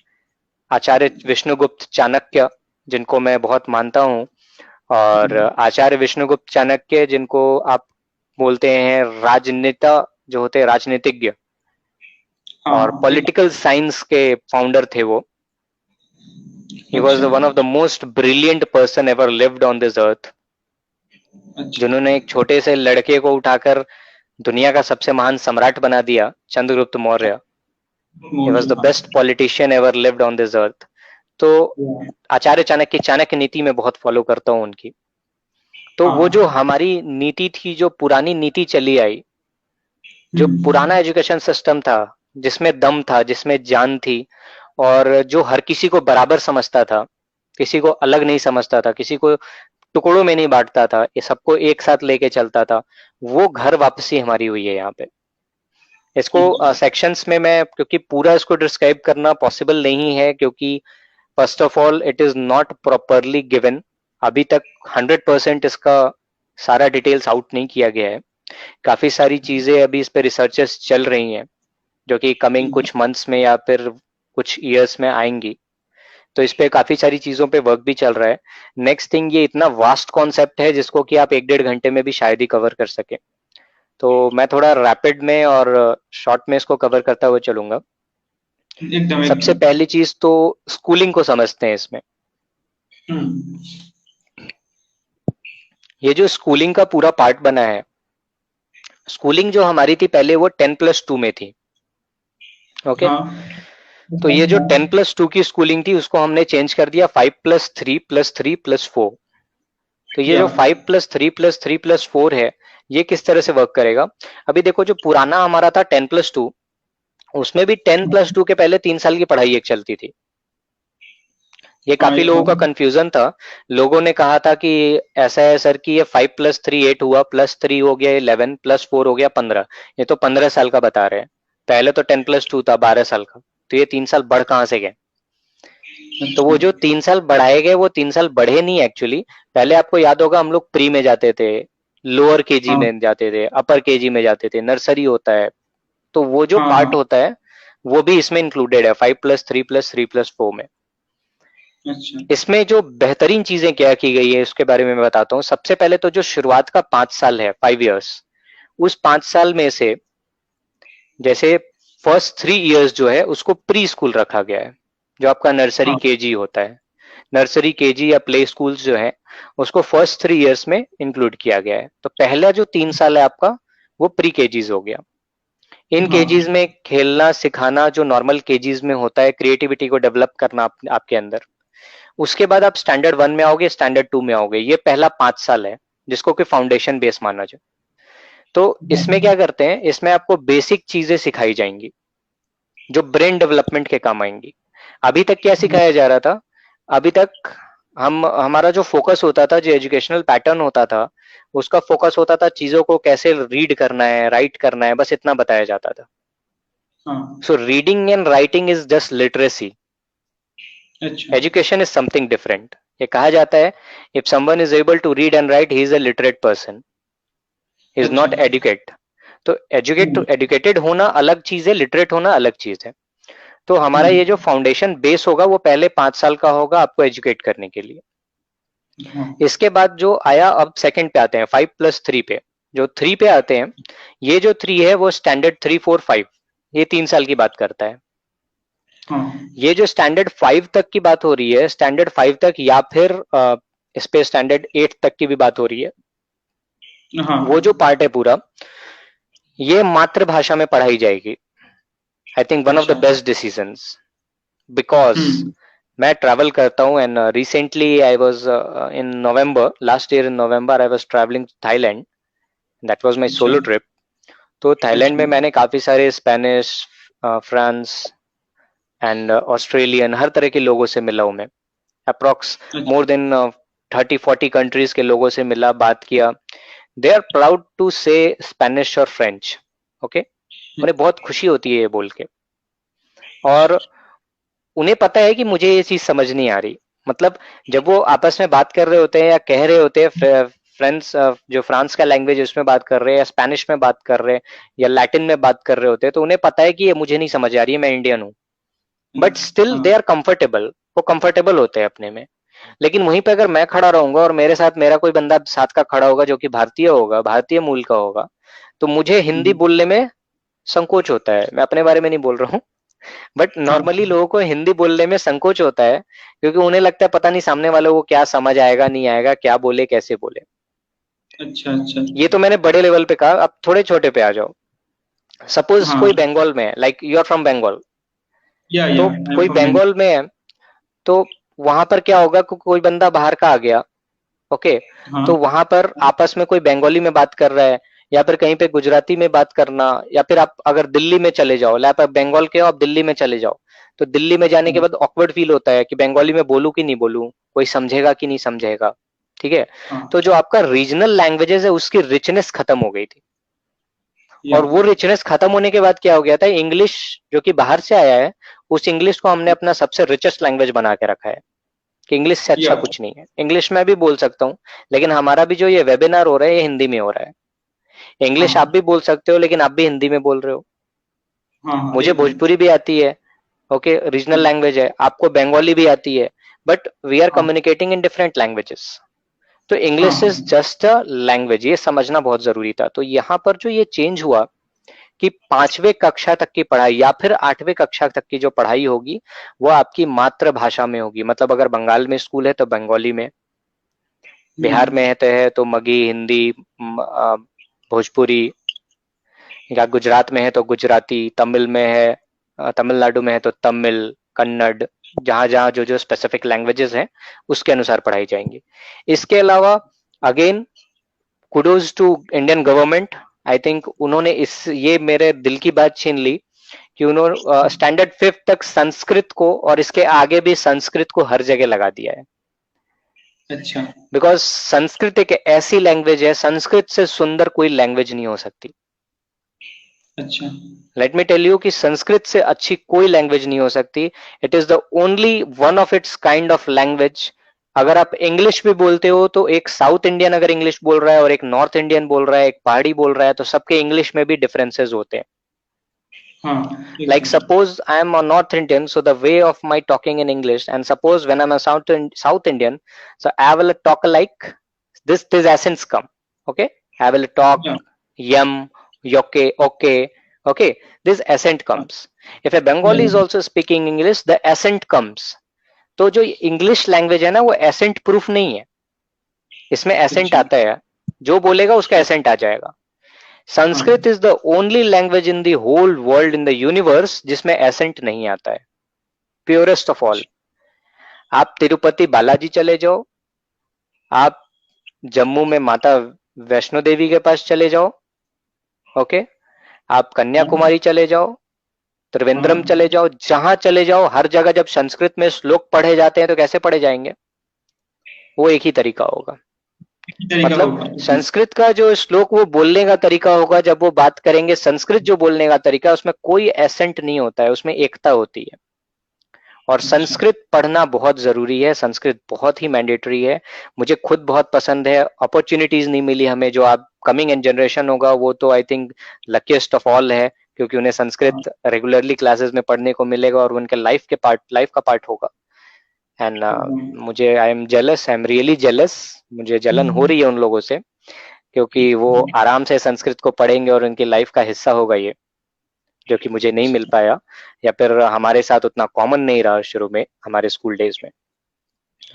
आचार्य विष्णुगुप्त चाणक्य, जिनको मैं बहुत मानता हूँ, और हम्म, आचार्य विष्णुगुप्त चाणक्य जिनको आप बोलते हैं राजनेता, जो होते हैं राजनीतिज्ञ और हाँ, पॉलिटिकल साइंस के फाउंडर थे वो। ही वॉज अच्छा, one of the most brilliant person ever lived on this अर्थ, अच्छा। जिन्होंने एक छोटे से लड़के को उठाकर दुनिया का सबसे महान सम्राट बना दिया, Chandragupta Maurya. He was Maurya, the हाँ। Best politician ever lived on this earth. तो हाँ, आचार्य चाणक्य, चाणक्य नीति में बहुत फॉलो करता हूँ उनकी। तो वो जो हाँ, हमारी नीति थी, जो पुरानी नीति चली आई, जो पुराना हम्म, एजुकेशन सिस्टम था, जिसमें दम था, जिसमें जान थी, और जो हर किसी को बराबर समझता था, किसी को अलग नहीं समझता था, किसी को टुकड़ों में नहीं बांटता था, ये सबको एक साथ लेके चलता था, वो घर वापसी हमारी हुई है यहाँ पे। इसको एकदम। सेक्शंस में मैं, क्योंकि पूरा इसको डिस्क्राइब करना पॉसिबल नहीं है, क्योंकि first of all it is not properly given. अभी तक 100% इसका सारा डिटेल्स आउट नहीं किया गया है। काफी सारी चीजें अभी इस पे रिसर्चेस चल रही हैं, जो कि कमिंग एकदम। कुछ मंथ्स में या फिर कुछ ईयर्स में आएंगी। तो इस पे काफी सारी चीजों पे वर्क भी चल रहा है। नेक्स्ट थिंग, ये इतना वास्ट कॉन्सेप्ट है जिसको कि आप 1-1.5 घंटे में भी शायद ही कवर कर सके। तो मैं थोड़ा रैपिड में और शॉर्ट में इसको कवर करता हुआ चलूंगा। एकदम सबसे एकदम। पहली चीज तो स्कूलिंग को समझते हैं इसमें। हम्म, ये जो स्कूलिंग का पूरा पार्ट बना है, स्कूलिंग जो हमारी थी पहले, वो 10+2 में थी। ओके, हाँ, तो ये जो 10+2 की स्कूलिंग थी, उसको हमने चेंज कर दिया 5+3+3+4। तो ये जो 5+3+3+4 है, ये किस तरह से वर्क करेगा? अभी देखो, जो पुराना हमारा था 10+2, उसमें भी 10+2 के पहले 3 साल की पढ़ाई एक चलती थी। ये काफी लोगों का कंफ्यूजन था। लोगों ने कहा था कि ऐसा है सर कि ये 5+3 8 हुआ, +3 हो गया 11, +4 हो गया 15, ये तो 15 साल का बता रहे हैं। पहले तो 10+2 था 12 साल का, तो ये 3 साल बढ़ कहाँ से गए? तो वो जो 3 साल बढ़ाए गए, वो 3 साल बढ़े नहीं एक्चुअली। पहले आपको याद होगा, हम लोग प्री में जाते थे, लोअर केजी में जाते थे, अपर केजी में जाते थे, नर्सरी होता है। तो वो जो पार्ट होता है वो भी इसमें इंक्लूडेड है 5+3+3+4 में। इसमें जो बेहतरीन चीजें क्या की गई है उसके बारे में मैं बताता हूँ। सबसे पहले तो जो शुरुआत का 5 साल है, 5 years, उस 5 साल में से जैसे फर्स्ट 3 years जो है उसको प्री स्कूल रखा गया है, जो आपका नर्सरी केजी होता है। नर्सरी केजी या प्ले स्कूल्स जो है उसको फर्स्ट 3 years में इंक्लूड किया गया है। तो पहला जो 3 साल है आपका, वो प्री केजीज हो गया। इन केजीज में खेलना सिखाना जो नॉर्मल केजीज में होता है, क्रिएटिविटी को डेवलप करना आपके अंदर। उसके बाद आप स्टैंडर्ड 1 में आओगे, स्टैंडर्ड 2 में आओगे। ये पहला 5 साल है जिसको कि फाउंडेशन बेस माना जाए। तो इसमें क्या करते हैं, इसमें आपको बेसिक चीजें सिखाई जाएंगी जो ब्रेन डेवलपमेंट के काम आएंगी। अभी तक क्या सिखाया जा रहा था? अभी तक हमारा जो फोकस होता था, जो एजुकेशनल पैटर्न होता था, उसका फोकस होता था चीजों को कैसे रीड करना है, राइट करना है, बस इतना बताया जाता था। So reading and writing is just literacy. Education is something different. ये कहा जाता है, if someone is able to read and write, he is a literate person, is not educate. तो एजुकेटेड होना अलग चीज है, लिटरेट होना अलग चीज है। तो हमारा ये जो फाउंडेशन बेस होगा वो पहले 5 साल का होगा आपको एजुकेट करने के लिए। इसके बाद जो आया, अब सेकंड पे आते हैं, 5+3 पे। जो 3 पे आते हैं, ये जो 3 है वो स्टैंडर्ड 3 4 5, ये 3 साल की बात करता है। ये जो स्टैंडर्ड 5 तक की बात हो रही है, स्टैंडर्ड 5 तक या फिर इस पे स्टैंडर्ड 8 तक की भी बात हो रही है, वो जो पार्ट है पूरा, ये मातृभाषा में पढ़ाई जाएगी। I think one of the best decisions, because मैं ट्रैवल करता हूँ and recently I was in November, last year in November I was travelling Thailand, that was my solo trip. तो थाईलैंड में मैंने काफी सारे स्पेनिश, फ्रांस एंड ऑस्ट्रेलियन, हर तरह के लोगों से मिला हूं मैं। अप्रोक्स मोर देन 30-40 कंट्रीज के लोगों से मिला, बात किया। दे आर प्राउड टू से स्पेनिश और फ्रेंच। ओके, उन्हें बहुत खुशी होती है ये बोल के, और उन्हें पता है कि मुझे ये चीज समझ नहीं आ रही। मतलब जब वो आपस में बात कर रहे होते हैं या कह रहे होते हैं, फ्रेंड्स जो फ्रांस का लैंग्वेज उसमें बात कर रहे हैं या स्पेनिश में बात कर रहे हैं या लैटिन में बात कर रहे होते हैं, तो उन्हें पता है कि ये मुझे नहीं समझ आ रही है, मैं इंडियन हूँ, but still they are comfortable. वो कंफर्टेबल होते हैं अपने में। लेकिन वहीं पे अगर मैं खड़ा रहूंगा और मेरे साथ मेरा कोई बंदा साथ का खड़ा होगा जो कि भारतीय होगा, भारतीय मूल का होगा, तो मुझे हिंदी बोलने में संकोच होता है। मैं अपने बारे में नहीं बोल रहा हूँ, बट नॉर्मली लोगों को हिंदी बोलने में संकोच होता है, क्योंकि उन्हें लगता है पता नहीं सामने वालों को क्या समझ आएगा नहीं आएगा, क्या बोले कैसे बोले। अच्छा। ये तो मैंने बड़े लेवल पे कहा, अब थोड़े छोटे पे आ जाओ। सपोज कोई बंगाल में है, like you are from Bengal, तो कोई बंगाल में है, तो वहां पर क्या होगा, कोई बंदा बाहर का आ गया, ओके, तो वहां पर आपस में कोई बंगाली में बात कर रहा है, या फिर कहीं पे गुजराती में बात करना, या फिर आप अगर दिल्ली में चले जाओ, आप बंगाल के हो, आप दिल्ली में चले जाओ, तो दिल्ली में जाने के बाद ऑकवर्ड फील होता है कि बंगाली में बोलूं कि नहीं बोलूं, कोई समझेगा कि नहीं समझेगा। ठीक है, तो जो आपका रीजनल लैंग्वेजेस है उसकी रिचनेस खत्म हो गई थी, और वो रिचनेस खत्म होने के बाद क्या हो गया था, इंग्लिश जो कि बाहर से आया है, उस इंग्लिश को हमने अपना सबसे रिचेस्ट लैंग्वेज बना के रखा है कि इंग्लिश से अच्छा कुछ नहीं है। इंग्लिश में भी बोल सकता हूँ, लेकिन हमारा भी जो ये वेबिनार हो रहा है ये हिंदी में हो रहा है। इंग्लिश आप भी बोल सकते हो, लेकिन आप भी हिंदी में बोल रहे हो। मुझे भोजपुरी भी आती है, ओके, रीजनल लैंग्वेज है, आपको बंगाली भी आती है, but we are communicating in different languages. तो English is just a language, ये समझना बहुत जरूरी था। तो यहाँ पर जो ये चेंज हुआ कि 5वीं कक्षा तक की पढ़ाई या फिर 8वीं कक्षा तक की जो पढ़ाई होगी वो आपकी मातृभाषा में होगी। मतलब अगर बंगाल में स्कूल है तो बंगाली में, बिहार में है तो मगही, हिंदी, भोजपुरी, या गुजरात में है तो गुजराती, तमिल में है, तमिलनाडु में है तो तमिल, कन्नड़, जहां जहां जो जो स्पेसिफिक लैंग्वेजेस हैं उसके अनुसार पढ़ाई जाएंगी। इसके अलावा again kudos to Indian government, I think उन्होंने ये मेरे दिल की बात छीन ली कि उन्होंने स्टैंडर्ड 5th तक संस्कृत को और इसके आगे भी संस्कृत को हर जगह लगा दिया है। अच्छा। बिकॉज संस्कृत एक ऐसी लैंग्वेज है, संस्कृत से सुंदर कोई लैंग्वेज नहीं हो सकती। अच्छा। लेट मी टेल यू कि संस्कृत से अच्छी कोई लैंग्वेज नहीं हो सकती। It is the only one of its kind of language. अगर आप इंग्लिश भी बोलते हो तो एक साउथ इंडियन अगर इंग्लिश बोल रहा है और एक नॉर्थ इंडियन बोल रहा है, एक पहाड़ी बोल रहा है, तो सबके इंग्लिश में भी डिफरेंसेस होते हैं। हाँ, Like एकदम। suppose I am a North Indian, so the way of my talking in English, and suppose when I'm a South Indian, so I will talk like this accents come. Okay, I will talk हाँ, yum, yoke, okay, okay. This accent हाँ, comes. If a Bengali is also speaking English, the accent comes. तो जो English language है ना वो accent proof नहीं है, इसमें एसेंट अच्छा। आता है, जो बोलेगा उसका एसेंट आ जाएगा। हाँ, Sanskrit is the only language in the whole world in the universe जिसमें एसेंट नहीं आता है, प्योरेस्ट ऑफ ऑल। आप तिरुपति बालाजी चले जाओ, आप जम्मू में माता वैष्णो देवी के पास चले जाओ, ओके, आप हाँ, कन्याकुमारी चले जाओ, त्रिवेंद्रम हाँ, चले जाओ, जहां चले जाओ, हर जगह जब संस्कृत में श्लोक पढ़े जाते हैं तो कैसे पढ़े जाएंगे? वो एक ही तरीका होगा। इसी तरीका मतलब होगा। संस्कृत का जो श्लोक वो बोलने का तरीका होगा, जब वो बात करेंगे संस्कृत जो बोलने का तरीका, उसमें कोई एसेंट नहीं होता है, उसमें एकता होती है। और अच्छा। संस्कृत पढ़ना बहुत जरूरी है, संस्कृत बहुत ही मैंडेटरी है। मुझे खुद बहुत पसंद है, अपॉर्चुनिटीज नहीं मिली हमें, जो आप कमिंग इन जनरेशन होगा वो तो I think luckiest of all है, क्योंकि उन्हें हाँ, संस्कृत रेगुलरली क्लासेस में पढ़ने को मिलेगा और उनके लाइफ का पार्ट होगा। एंड एकदम। मुझे I am jealous, I am really jealous, मुझे जलन हो रही है उन लोगों से, क्योंकि वो आराम से संस्कृत को पढ़ेंगे और उनकी लाइफ का हिस्सा होगा ये, जो कि मुझे नहीं मिल पाया, या फिर हमारे साथ उतना कॉमन नहीं रहा शुरू में हमारे स्कूल डेज में।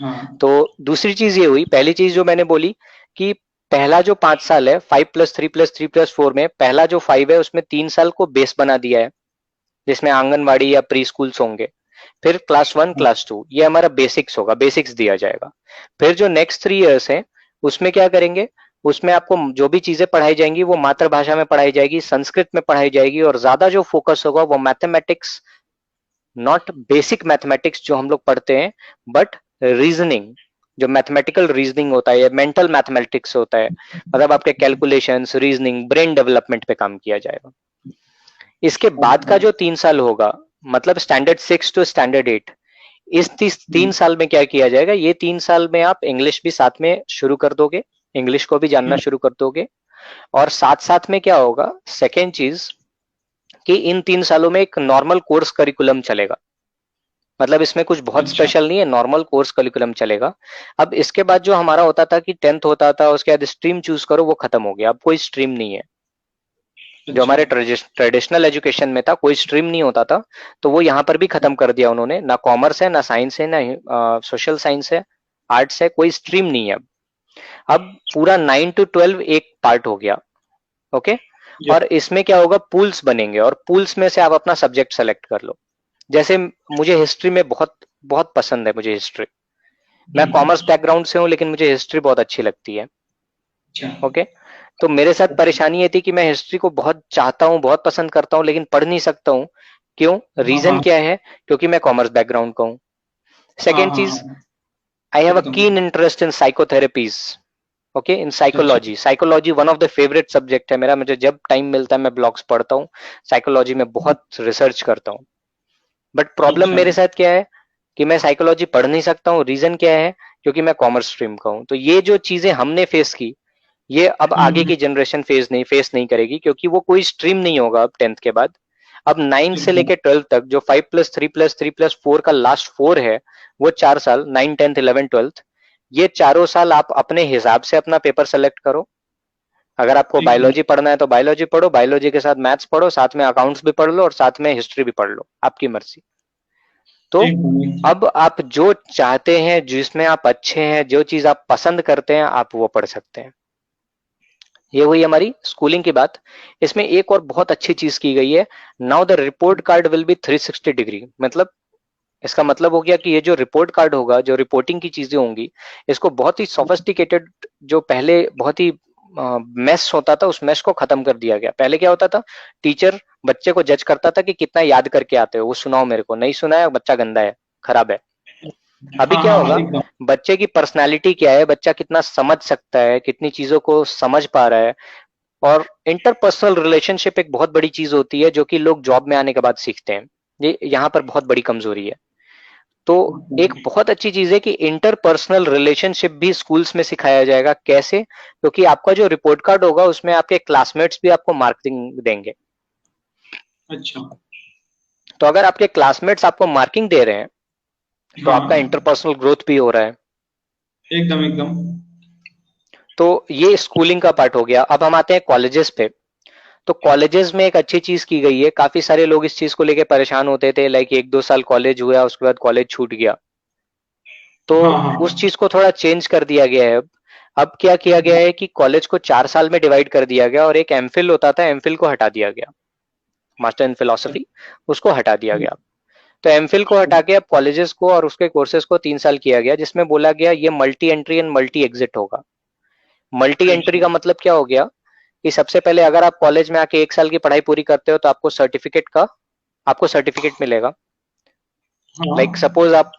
हाँ, तो दूसरी चीज ये हुई, पहली चीज जो मैंने बोली कि पहला जो 5 साल है, 5+3+3+4 में पहला जो 5 है उसमें 3 साल को बेस बना दिया है, जिसमें आंगनवाड़ी या प्री स्कूल्स होंगे। फिर क्लास 1 हाँ, क्लास 2 ये हमारा बेसिक्स होगा, बेसिक्स दिया जाएगा। फिर जो नेक्स्ट 3 इयर्स है उसमें क्या करेंगे, उसमें आपको जो भी चीजें पढ़ाई जाएंगी वो मातृभाषा में पढ़ाई जाएगी, संस्कृत में पढ़ाई जाएगी, और ज्यादा जो फोकस होगा वो मैथमेटिक्स, नॉट बेसिक मैथमेटिक्स जो हम लोग पढ़ते हैं, बट रीजनिंग, जो मैथमेटिकल रीजनिंग होता है या मेंटल मैथमेटिक्स होता है, मतलब आपके कैलकुलेशंस, रीजनिंग, ब्रेन डेवलपमेंट पे काम किया जाएगा। इसके बाद का ओके। जो 3 साल होगा, मतलब स्टैंडर्ड 6 टू स्टैंडर्ड 8, इस 3 साल में क्या किया जाएगा, ये 3 साल में आप इंग्लिश भी साथ में शुरू कर दोगे, इंग्लिश को भी जानना शुरू कर दोगे। और साथ साथ में क्या होगा, सेकेंड चीज, कि इन 3 सालों में एक नॉर्मल कोर्स करिकुलम चलेगा, मतलब इसमें कुछ बहुत अच्छा। स्पेशल नहीं है, नॉर्मल कोर्स करिकुलम चलेगा। अब इसके बाद जो हमारा होता था कि 10th होता था, उसके बाद स्ट्रीम चूज करो, वो खत्म हो गया, अब कोई स्ट्रीम नहीं है। जो अच्छा। हमारे ट्रेडिशनल एजुकेशन में था, कोई स्ट्रीम नहीं होता था, तो वो यहाँ पर भी खत्म कर दिया उन्होंने, ना कॉमर्स है, ना साइंस है, ना सोशल साइंस है, आर्ट्स है, कोई स्ट्रीम नहीं है। अब पूरा 9 to 12 एक पार्ट हो गया, ओके। ये। और इसमें क्या होगा, पूल्स बनेंगे और पूल्स में से आप अपना सब्जेक्ट सेलेक्ट कर लो। जैसे मुझे हिस्ट्री में बहुत बहुत पसंद है, मुझे हिस्ट्री, मैं कॉमर्स बैकग्राउंड से हूँ लेकिन मुझे हिस्ट्री बहुत अच्छी लगती है, अच्छा। ओके। तो मेरे साथ परेशानी ये थी कि मैं हिस्ट्री को बहुत चाहता हूँ, बहुत पसंद करता हूँ, लेकिन पढ़ नहीं सकता हूँ। क्यों? हाँ, रीजन हाँ, क्या है? क्योंकि मैं कॉमर्स बैकग्राउंड का हूँ। हाँ, सेकेंड हाँ, चीज, हाँ, आई हैव अ एकदम। Keen interest in psychotherapies, okay, in अच्छा। Psychology. Psychology one of the favourite subject है मेरा, मुझे जब टाइम मिलता है मैं ब्लॉग्स पढ़ता हूँ, साइकोलॉजी में बहुत रिसर्च करता हूँ। बट प्रॉब्लम अच्छा। मेरे साथ क्या है कि मैं साइकोलॉजी पढ़ नहीं सकता हूँ, रीजन क्या है? क्योंकि मैं कॉमर्स स्ट्रीम का हूँ। तो ये जो चीजें हमने फेस की, ये अब आगे हम्म। की जनरेशन फेस नहीं करेगी, क्योंकि वो कोई स्ट्रीम नहीं होगा अब 10th के बाद। अब 9 से एकदम। लेके 12 तक जो 5+3+3+4 का लास्ट 4 है, वो 4 साल, 9, 10, 11, 12, ये चारों साल आप अपने हिसाब से अपना पेपर सेलेक्ट करो। अगर आपको एकदम। बायोलॉजी पढ़ना है तो बायोलॉजी पढ़ो, बायोलॉजी के साथ मैथ्स पढ़ो, साथ में अकाउंट्स भी पढ़ लो और साथ में हिस्ट्री भी पढ़ लो, आपकी मर्जी। तो एकदम। एकदम। अब आप जो चाहते हैं, जिसमें आप अच्छे हैं, जो चीज आप पसंद करते हैं, आप वो पढ़ सकते हैं। ये हुई हमारी स्कूलिंग की बात। इसमें एक और बहुत अच्छी चीज की गई है, now the report card will be 360 degree, मतलब इसका मतलब हो गया कि ये जो रिपोर्ट कार्ड होगा, जो रिपोर्टिंग की चीजें होंगी, इसको बहुत ही सोफिस्टिकेटेड, जो पहले बहुत ही मेस होता था, उस मेस को खत्म कर दिया गया। पहले क्या होता था, टीचर बच्चे को जज करता था कि कितना याद करके आते हो, वो सुनाओ मेरे को, नहीं सुनाया बच्चा गंदा है, खराब है। अभी हाँ क्या हाँ हाँ, होगा, एकदम। बच्चे की पर्सनालिटी क्या है, बच्चा कितना समझ सकता है, कितनी चीजों को समझ पा रहा है। और इंटरपर्सनल रिलेशनशिप एक बहुत बड़ी चीज होती है, जो कि लोग जॉब में आने के बाद सीखते हैं। ये यहाँ पर बहुत बड़ी कमजोरी है। तो एक बहुत अच्छी चीज है कि इंटरपर्सनल रिलेशनशिप भी स्कूल्स में सिखाया जाएगा। कैसे? क्योंकि आपका जो रिपोर्ट कार्ड होगा, उसमें आपके क्लासमेट्स भी आपको मार्किंग देंगे। अच्छा। तो अगर आपके क्लासमेट्स आपको मार्किंग दे रहे हैं, तो आपका हाँ, इंटरपर्सनल ग्रोथ भी हो रहा है। एकदम एकदम। तो ये स्कूलिंग का पार्ट हो गया। अब हम आते हैं कॉलेजेस पे। तो कॉलेजेस में एक अच्छी चीज की गई है, काफी सारे लोग इस चीज को लेके परेशान होते थे, लाइक 1-2 साल कॉलेज हुआ, उसके बाद कॉलेज छूट गया। तो हाँ उस हाँ। चीज को थोड़ा चेंज कर दिया गया है। अब क्या किया गया है कि कॉलेज को 4 साल में डिवाइड कर दिया गया, और एक एमफिल होता था, एमफिल को हटा दिया गया, मास्टर इन फिलोसफी, उसको हटा दिया गया। तो एमफिल को हटा के अब कॉलेजेस को और उसके कोर्सेज को 3 साल किया गया, जिसमें बोला गया ये multi entry and multi exit होगा। मल्टी एंट्री अच्छा। का मतलब क्या हो गया, कि सबसे पहले अगर आप कॉलेज में आके 1 साल की पढ़ाई पूरी करते हो, तो आपको सर्टिफिकेट मिलेगा। लाइक हाँ। सपोज आप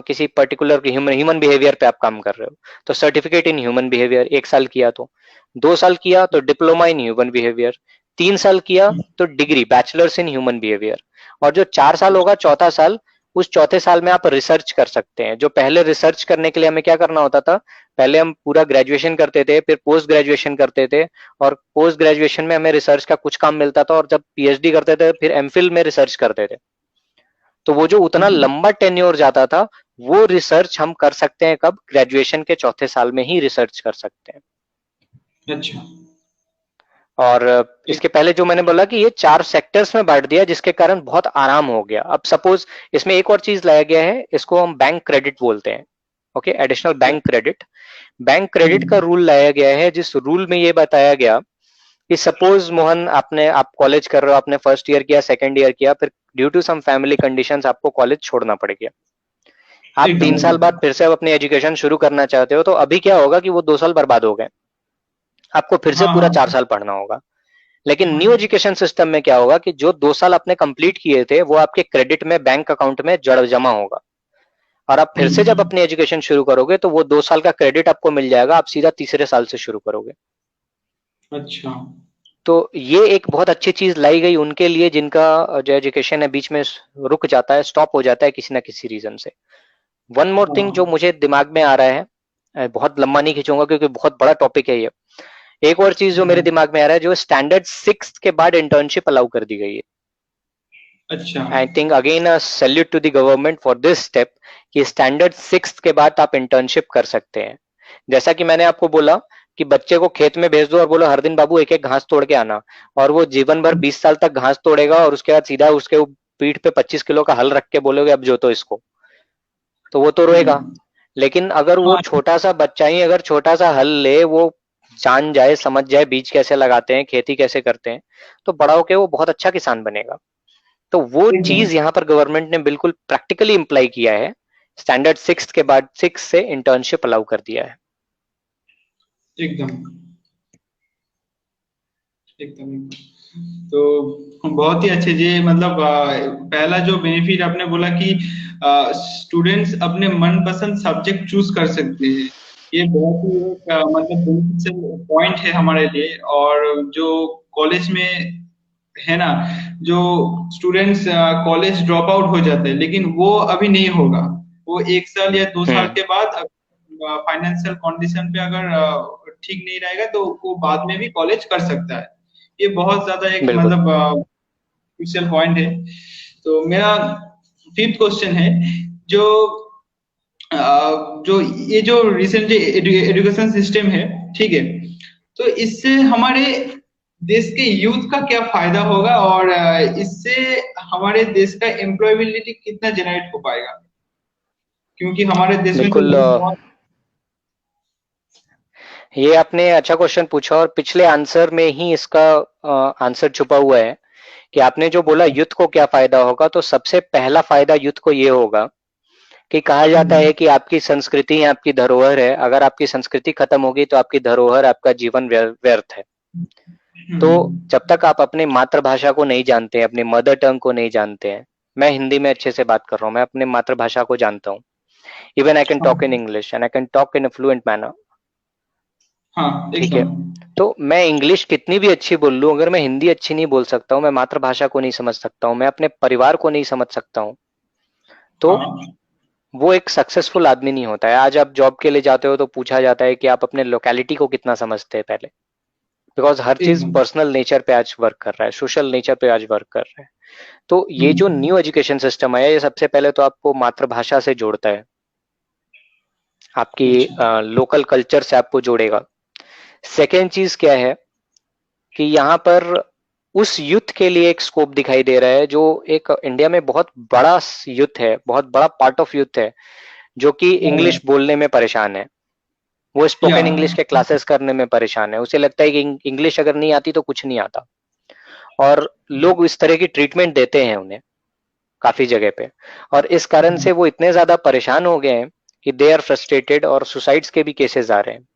किसी पर्टिकुलर ह्यूमन ह्यूमन बिहेवियर पे आप काम कर रहे हो, तो सर्टिफिकेट इन ह्यूमन बिहेवियर 1 साल किया, तो 2 साल किया तो डिप्लोमा इन ह्यूमन बिहेवियर, 3 साल किया तो degree bachelors in human behaviour. और जो 4 साल होगा, चौथा साल, उस चौथे साल में आप रिसर्च कर सकते हैं। जो पहले रिसर्च करने के लिए हमें क्या करना होता था, पहले हम पूरा ग्रेजुएशन करते थे, फिर पोस्ट ग्रेजुएशन करते थे, और पोस्ट ग्रेजुएशन में हमें रिसर्च का कुछ काम मिलता था, और जब पीएचडी करते थे फिर एमफिल में रिसर्च करते थे। तो वो जो उतना लंबा टेन्योर जाता था, वो रिसर्च हम कर सकते हैं कब, ग्रेजुएशन के चौथे साल में ही रिसर्च कर सकते हैं। अच्छा। और एक। इसके पहले जो मैंने बोला कि ये 4 सेक्टर्स में बांट दिया, जिसके कारण बहुत आराम हो गया। अब सपोज इसमें एक और चीज लाया गया है, इसको हम बैंक क्रेडिट बोलते हैं। Okay, additional bank credit. Bank credit का रूल लाया गया है, जिस रूल में ये बताया गया कि सपोज मोहन, आप कॉलेज कर रहे हो, आपने फर्स्ट ईयर किया, सेकंड ईयर किया, फिर due to some family conditions आपको कॉलेज छोड़ना पड़ गया। आप एकदम 3 साल एकदम। बाद फिर से अब अपनी एजुकेशन शुरू करना चाहते हो, तो अभी क्या होगा कि वो 2 साल बर्बाद हो गए, आपको फिर से हाँ पूरा हाँ 4 साल पढ़ना होगा। लेकिन न्यू एजुकेशन सिस्टम में क्या होगा कि जो 2 साल आपने कंप्लीट किए थे, वो आपके क्रेडिट में बैंक अकाउंट में जड़ जमा होगा। और आप फिर से जब अपनी एजुकेशन शुरू करोगे, तो वो 2 साल का क्रेडिट आपको मिल जाएगा, आप सीधा तीसरे साल से शुरू करोगे। अच्छा। तो ये एक बहुत अच्छी चीज लाई गई उनके लिए, जिनका जो एजुकेशन है बीच में रुक जाता है, स्टॉप हो जाता है किसी ना किसी रीजन से। वन मोर थिंग जो हाँ। मुझे दिमाग में आ रहा है, बहुत लंबा नहीं खींचूंगा क्योंकि बहुत बड़ा टॉपिक है ये। एक और चीज जो मेरे दिमाग में आ रहा है, जो स्टैंडर्ड 6 के बाद इंटर्नशिप अलाउ कर दी गई है। अच्छा। I think again salute to the government for this step, कि स्टैंडर्ड 6 के बाद आप इंटर्नशिप कर सकते हैं। जैसा कि मैंने आपको बोला कि बच्चे को खेत में भेज दो और बोलो हर दिन बाबू एक एक घास तोड़ के आना, और वो जीवन भर 20 साल तक घास तोड़ेगा, और उसके बाद सीधा उसके पीठ पे 25 किलो का हल रख के बोलोगे अब जोतो इसको, तो वो तो रोएगा। लेकिन अगर वो हाँ, छोटा सा बच्चा ही अगर छोटा सा हल ले, वो जान जाए, समझ जाए बीज कैसे लगाते हैं, खेती कैसे करते हैं, तो बड़ा होके वो बहुत अच्छा किसान बनेगा। तो वो एकदम चीज यहाँ पर गवर्नमेंट ने बिल्कुल प्रैक्टिकली इम्प्लाई किया है। स्टैंडर्ड 6 के बाद 6 से इंटर्नशिप अलाउ कर दिया है। एकदम एकदम एकदम। तो बहुत ही अच्छे जी, मतलब पहला जो बेनिफिट आपने बोला कि स्टूडेंट्स अपने मनपसंद सब्जेक्ट चूज कर सकते हैं, ये बहुत ही एक मतलब बेनिफिशियल पॉइंट है हमारे लिए। और जो कॉलेज में है ना, जो स्टूडेंट्स कॉलेज ड्रॉप आउट हो जाते हैं, लेकिन वो अभी नहीं होगा। वो 1 साल या 2 साल हम्म। के बाद फाइनेंशियल कंडीशन पे अगर ठीक नहीं रहेगा, तो वो बाद में भी कॉलेज कर सकता है। ये बहुत ज्यादा एक बिल्कुल। मतलब क्रूशियल पॉइंट है। तो मेरा फिफ्थ क्वेश्चन है, जो जो ये जो रिसेंटली एजुकेशन सिस्टम है, ठीक है, तो इससे हमारे देश के यूथ का क्या फायदा होगा, और इससे हमारे देश का एम्प्लॉयबिलिटी कितना जनरेट हो पाएगा, क्योंकि हमारे देश में तो बिल्कुल, यूथ बहुत। ये आपने अच्छा क्वेश्चन पूछा, और पिछले आंसर में ही इसका आंसर छुपा हुआ है। कि आपने जो बोला युद्ध को क्या फायदा होगा, तो सबसे पहला फायदा युद्ध को ये होगा कि कहा जाता है कि आपकी संस्कृति है, आपकी धरोहर है, अगर आपकी संस्कृति खत्म होगी तो आपकी धरोहर, आपका जीवन व्यर्थ है। तो जब तक आप अपनी मातृभाषा को नहीं जानते हैं, अपने मदर टंग को नहीं जानते हैं, मैं हिंदी में अच्छे से बात कर रहा हूँ, मैं अपने मातृभाषा को जानता हूँ, even I can talk in English and I can talk in a fluent manner, हाँ ठीक है। एकदम। तो मैं इंग्लिश कितनी भी अच्छी बोल लूं, अगर मैं हिंदी अच्छी नहीं बोल सकता हूँ, मैं मातृभाषा को नहीं समझ सकता हूँ, मैं अपने परिवार को नहीं समझ सकता हूँ, तो हाँ वो एक सक्सेसफुल आदमी नहीं होता है। आज आप जॉब के लिए जाते हो तो पूछा जाता है कि आप अपने लोकेलिटी को कितना समझते हैं पहले, बिकॉज हर चीज एकदम। पर्सनल नेचर पे आज वर्क कर रहा है, सोशल नेचर पे आज वर्क कर रहा है। तो ये जो न्यू एजुकेशन सिस्टम है, ये सबसे पहले तो आपको मातृभाषा से जोड़ता है, आपकी अच्छा। लोकल कल्चर से आपको जोड़ेगा। सेकेंड चीज क्या है कि यहाँ पर उस युद्ध के लिए एक स्कोप दिखाई दे रहा है, जो एक इंडिया में बहुत बड़ा युद्ध है, बहुत बड़ा पार्ट ऑफ युद्ध है, जो कि इंग्लिश बोलने में परेशान है। वो या स्पोकन इंग्लिश के क्लासेस करने में परेशान है, उसे लगता है कि इंग्लिश अगर नहीं आती तो कुछ नहीं आता, और लोग इस तरह की ट्रीटमेंट देते हैं उन्हें काफी जगह पे, और इस कारण से वो इतने ज्यादा परेशान हो गए हैं कि दे आर फ्रस्ट्रेटेड, और सुसाइड्स के भी केसेस आ रहे हैं,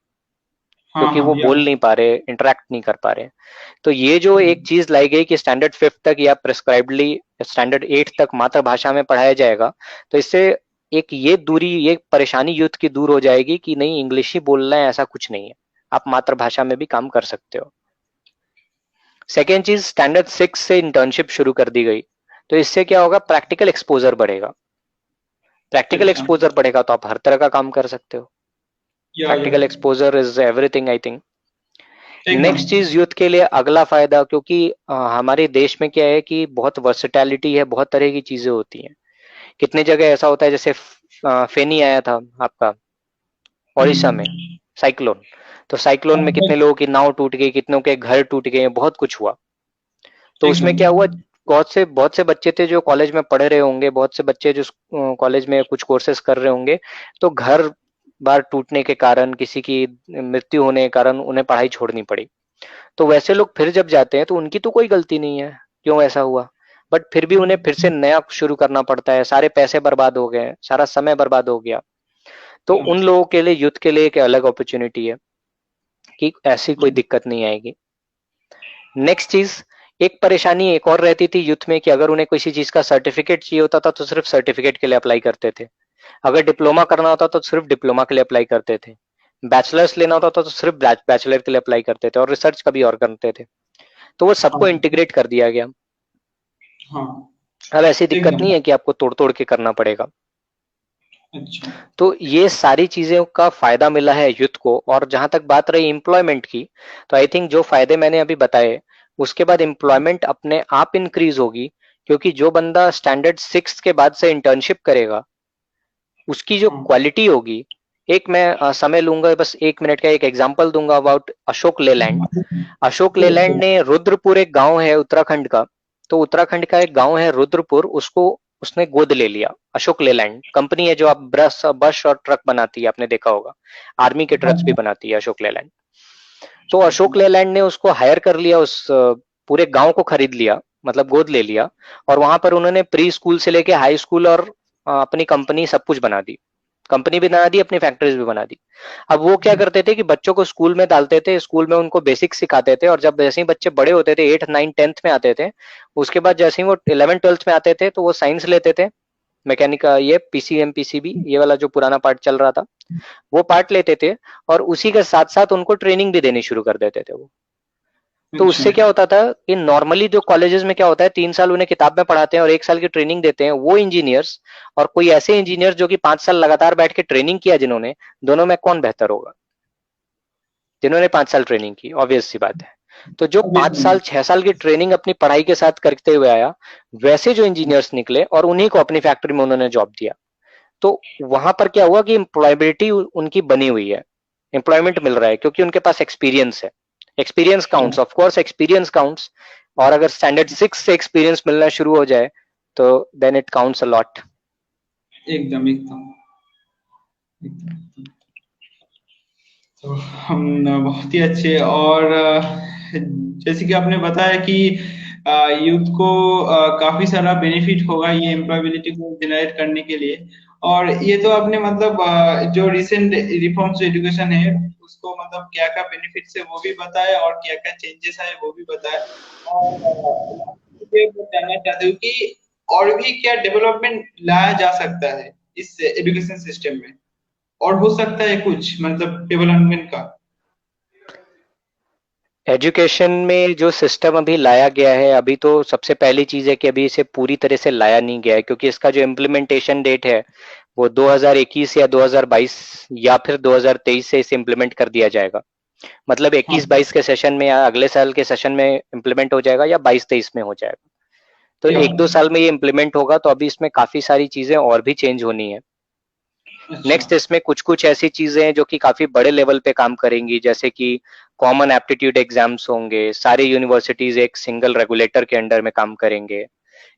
हाँ क्योंकि हाँ वो या बोल नहीं पा रहे, इंटरेक्ट नहीं कर पा रहे। तो ये जो एक चीज लाई गई कि स्टैंडर्ड 5th तक या प्रिस्क्राइबली स्टैंडर्ड 8th तक मातृभाषा में पढ़ाया जाएगा, तो इससे एक ये दूरी, ये परेशानी यूथ की दूर हो जाएगी कि नहीं, इंग्लिश ही बोलना है ऐसा कुछ नहीं है, आप मातृभाषा में भी काम कर सकते हो। सेकेंड चीज, स्टैंडर्ड 6 से इंटर्नशिप शुरू कर दी गई, तो इससे क्या होगा, प्रैक्टिकल एक्सपोजर बढ़ेगा। प्रैक्टिकल अच्छा। एक्सपोजर बढ़ेगा तो आप हर तरह का काम कर सकते हो। या practical exposure is everything I think. एकदम। नेक्स्ट चीज यूथ के लिए अगला फायदा, क्योंकि हमारे देश में क्या है कि बहुत वर्सेटैलिटी है, बहुत तरह की चीजें होती हैं। कितने जगह ऐसा होता है, जैसे फेनी आया था आपका ओडिशा में, साइक्लोन, तो साइक्लोन में कितने लोगों की नाव टूट गई, कितनों के घर टूट गए, बहुत कुछ हुआ। तो उसमें एकदम। क्या हुआ, बहुत से बच्चे थे जो कॉलेज में पढ़ रहे होंगे, बहुत से बच्चे जो कॉलेज में कुछ कोर्सेज कर रहे होंगे, तो घर बार टूटने के कारण, किसी की मृत्यु होने के कारण उन्हें पढ़ाई छोड़नी पड़ी। तो वैसे लोग फिर जब जाते हैं तो उनकी तो कोई गलती नहीं है, क्यों ऐसा हुआ, बट फिर भी उन्हें फिर से नया शुरू करना पड़ता है, सारे पैसे बर्बाद हो गए, सारा समय बर्बाद हो गया। तो या उन लोगों के लिए यूथ के लिए एक अलग अपॉर्चुनिटी है कि ऐसी कोई दिक्कत नहीं आएगी। नेक्स्ट चीज, एक परेशानी एक और रहती थी यूथ में कि अगर उन्हें किसी चीज का सर्टिफिकेट चाहिए होता था तो सिर्फ सर्टिफिकेट के लिए अप्लाई करते थे, अगर डिप्लोमा करना होता तो सिर्फ डिप्लोमा के लिए अप्लाई करते थे, बैचलर्स लेना होता तो सिर्फ बैचलर के लिए अप्लाई करते थे, और रिसर्च कभी और करते थे। तो वो सबको हाँ इंटीग्रेट कर दिया गया। हाँ अब ऐसी दिक्कत एकदम। नहीं है कि आपको तोड़ तोड़ के करना पड़ेगा। अच्छा। तो ये सारी चीजें का फायदा मिला है यूथ को। और जहां तक बात रही एम्प्लॉयमेंट की, तो आई थिंक जो फायदे मैंने अभी बताए, उसके बाद एम्प्लॉयमेंट अपने आप इंक्रीज होगी, क्योंकि जो बंदा स्टैंडर्ड 6 के बाद से इंटर्नशिप करेगा, उसकी जो हाँ क्वालिटी होगी, एक मैं समय लूंगा, बस 1 मिनट का एक एग्जांपल दूंगा अबाउट अशोक लेलैंड। अशोक लेलैंड ने, रुद्रपुर एक गांव है उत्तराखंड का, तो उत्तराखंड का एक गांव है रुद्रपुर, उसको उसने गोद ले लिया। अशोक लेलैंड कंपनी है जो आप बस बस और ट्रक बनाती है, आपने देखा होगा, आर्मी के ट्रक्स भी हाँ। बनाती है अशोक लेलैंड। तो अशोक लेलैंड ने उसको हायर कर लिया, उस पूरे गांव को खरीद लिया, मतलब गोद ले लिया, और वहां पर उन्होंने प्री स्कूल से लेके हाई स्कूल और अपनी कंपनी सब कुछ बना दी, कंपनी भी बना दी, अपनी फैक्ट्रीज भी बना दी। अब वो क्या करते थे कि बच्चों को स्कूल में डालते थे, स्कूल में उनको बेसिक सिखाते थे, और जब जैसे ही बच्चे बड़े होते थे, 8 9 10th में आते थे, उसके बाद जैसे ही वो 11 12th में आते थे तो वो साइंस लेते थे, मैकेनिक, ये पीसीएम पीसीबी, ये वाला जो पुराना पार्ट चल रहा था, वो पार्ट लेते थे, और उसी के साथ साथ उनको ट्रेनिंग भी देनी शुरू कर देते थे वो। तो अच्छा। उससे क्या होता था कि नॉर्मली जो कॉलेजेस में क्या होता है, 3 साल उन्हें किताब में पढ़ाते हैं और 1 साल की ट्रेनिंग देते हैं, वो इंजीनियर्स और कोई ऐसे इंजीनियर जो कि 5 साल लगातार बैठ के ट्रेनिंग किया जिन्होंने, दोनों में कौन बेहतर होगा? जिन्होंने 5 साल ट्रेनिंग की, ऑब्वियस सी बात है। तो जो पांच ऑब्वियसली। साल 6 साल की ट्रेनिंग अपनी पढ़ाई के साथ करते हुए आया, वैसे जो इंजीनियर्स निकले और उन्हीं को अपनी फैक्ट्री में उन्होंने जॉब दिया, तो वहां पर क्या हुआ कि एम्प्लॉयबिलिटी उनकी बनी हुई है, एम्प्लॉयमेंट मिल रहा है, क्योंकि उनके पास एक्सपीरियंस है। Experience counts, of course experience counts. और अगर स्टैंडर्ड 6 से एक्सपीरियंस मिलना शुरू हो जाए तो then it counts a lot. एकदम एकदम एकदम। तो हम बहुत ही अच्छे। और जैसे कि आपने बताया कि यूथ को काफी सारा बेनिफिट होगा ये एम्प्लॉयबिलिटी को जनरेट करने के लिए। और ये तो आपने मतलब जो रिसेंट रिफॉर्म्स एजुकेशन है उसको मतलब क्या क्या बेनिफिट्स है वो भी बताया और क्या क्या चेंजेस आए वो भी बताया। और ये जानना चाहते हो कि और भी क्या डेवलपमेंट लाया जा सकता है इस एजुकेशन सिस्टम में, और हो सकता है कुछ मतलब डेवलपमेंट का। एजुकेशन में जो सिस्टम अभी लाया गया है, अभी तो सबसे पहली चीज है कि अभी इसे पूरी तरह से लाया नहीं गया है, क्योंकि इसका जो इम्प्लीमेंटेशन डेट है वो 2021 या 2022 या फिर 2023 से इसे इम्प्लीमेंट कर दिया जाएगा। मतलब हाँ 21-22 के सेशन में या अगले साल के सेशन में इम्प्लीमेंट हो जाएगा या 22-23 में हो जाएगा। तो या 1-2 साल में ये इम्प्लीमेंट होगा, तो अभी इसमें काफी सारी चीजें और भी चेंज होनी है। अच्छा। नेक्स्ट इसमें कुछ कुछ ऐसी चीजें हैं जो कि काफी बड़े लेवल पे काम करेंगी, जैसे कि कॉमन एप्टीट्यूड एग्जाम्स होंगे, सारी यूनिवर्सिटीज एक सिंगल रेगुलेटर के अंडर में काम करेंगे।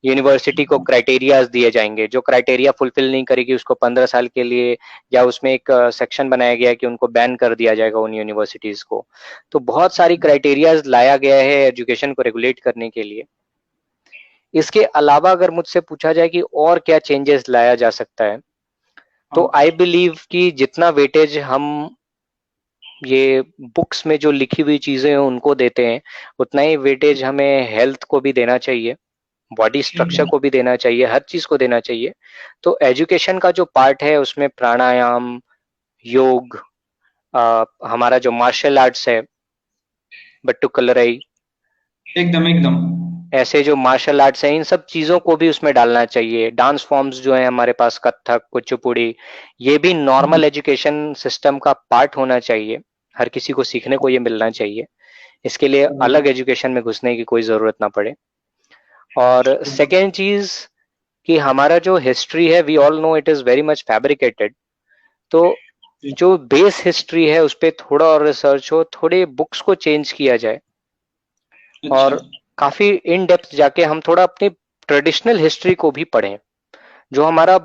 यूनिवर्सिटी को क्राइटेरियाज दिए जाएंगे, जो क्राइटेरिया फुलफिल नहीं करेगी उसको 15 साल के लिए, या उसमें एक सेक्शन बनाया गया है कि उनको बैन कर दिया जाएगा उन यूनिवर्सिटीज को। तो बहुत सारी क्राइटेरियाज लाया गया है एजुकेशन को रेगुलेट करने के लिए। इसके अलावा अगर मुझसे पूछा जाए कि और क्या चेंजेस लाया जा सकता है, तो हाँ आई बिलीव कि जितना वेटेज हम ये बुक्स में जो लिखी हुई चीजें हैं उनको देते हैं, उतना ही वेटेज हमें हेल्थ को भी देना चाहिए, बॉडी स्ट्रक्चर एकदम। को भी देना चाहिए, हर चीज को देना चाहिए। तो एजुकेशन का जो पार्ट है उसमें प्राणायाम, योग, हमारा जो मार्शल आर्ट्स है, बट्टुकलरई, एकदम एकदम। ऐसे जो मार्शल आर्ट्स हैं इन सब चीजों को भी उसमें डालना चाहिए। डांस फॉर्म्स जो है हमारे पास, कथक, कुचिपुड़ी, ये भी नॉर्मल एजुकेशन सिस्टम का पार्ट होना चाहिए। हर किसी को सीखने को ये मिलना चाहिए, इसके लिए अलग एजुकेशन में घुसने की कोई जरूरत ना पड़े। और सेकेंड चीज कि हमारा जो हिस्ट्री है, we all know it is very much fabricated. तो जो बेस हिस्ट्री है उस पर थोड़ा और रिसर्च हो, थोड़े बुक्स को चेंज किया जाए, अच्छा। और काफी इन डेप्थ जाके हम थोड़ा अपनी ट्रेडिशनल हिस्ट्री को भी पढ़ें। जो हमारा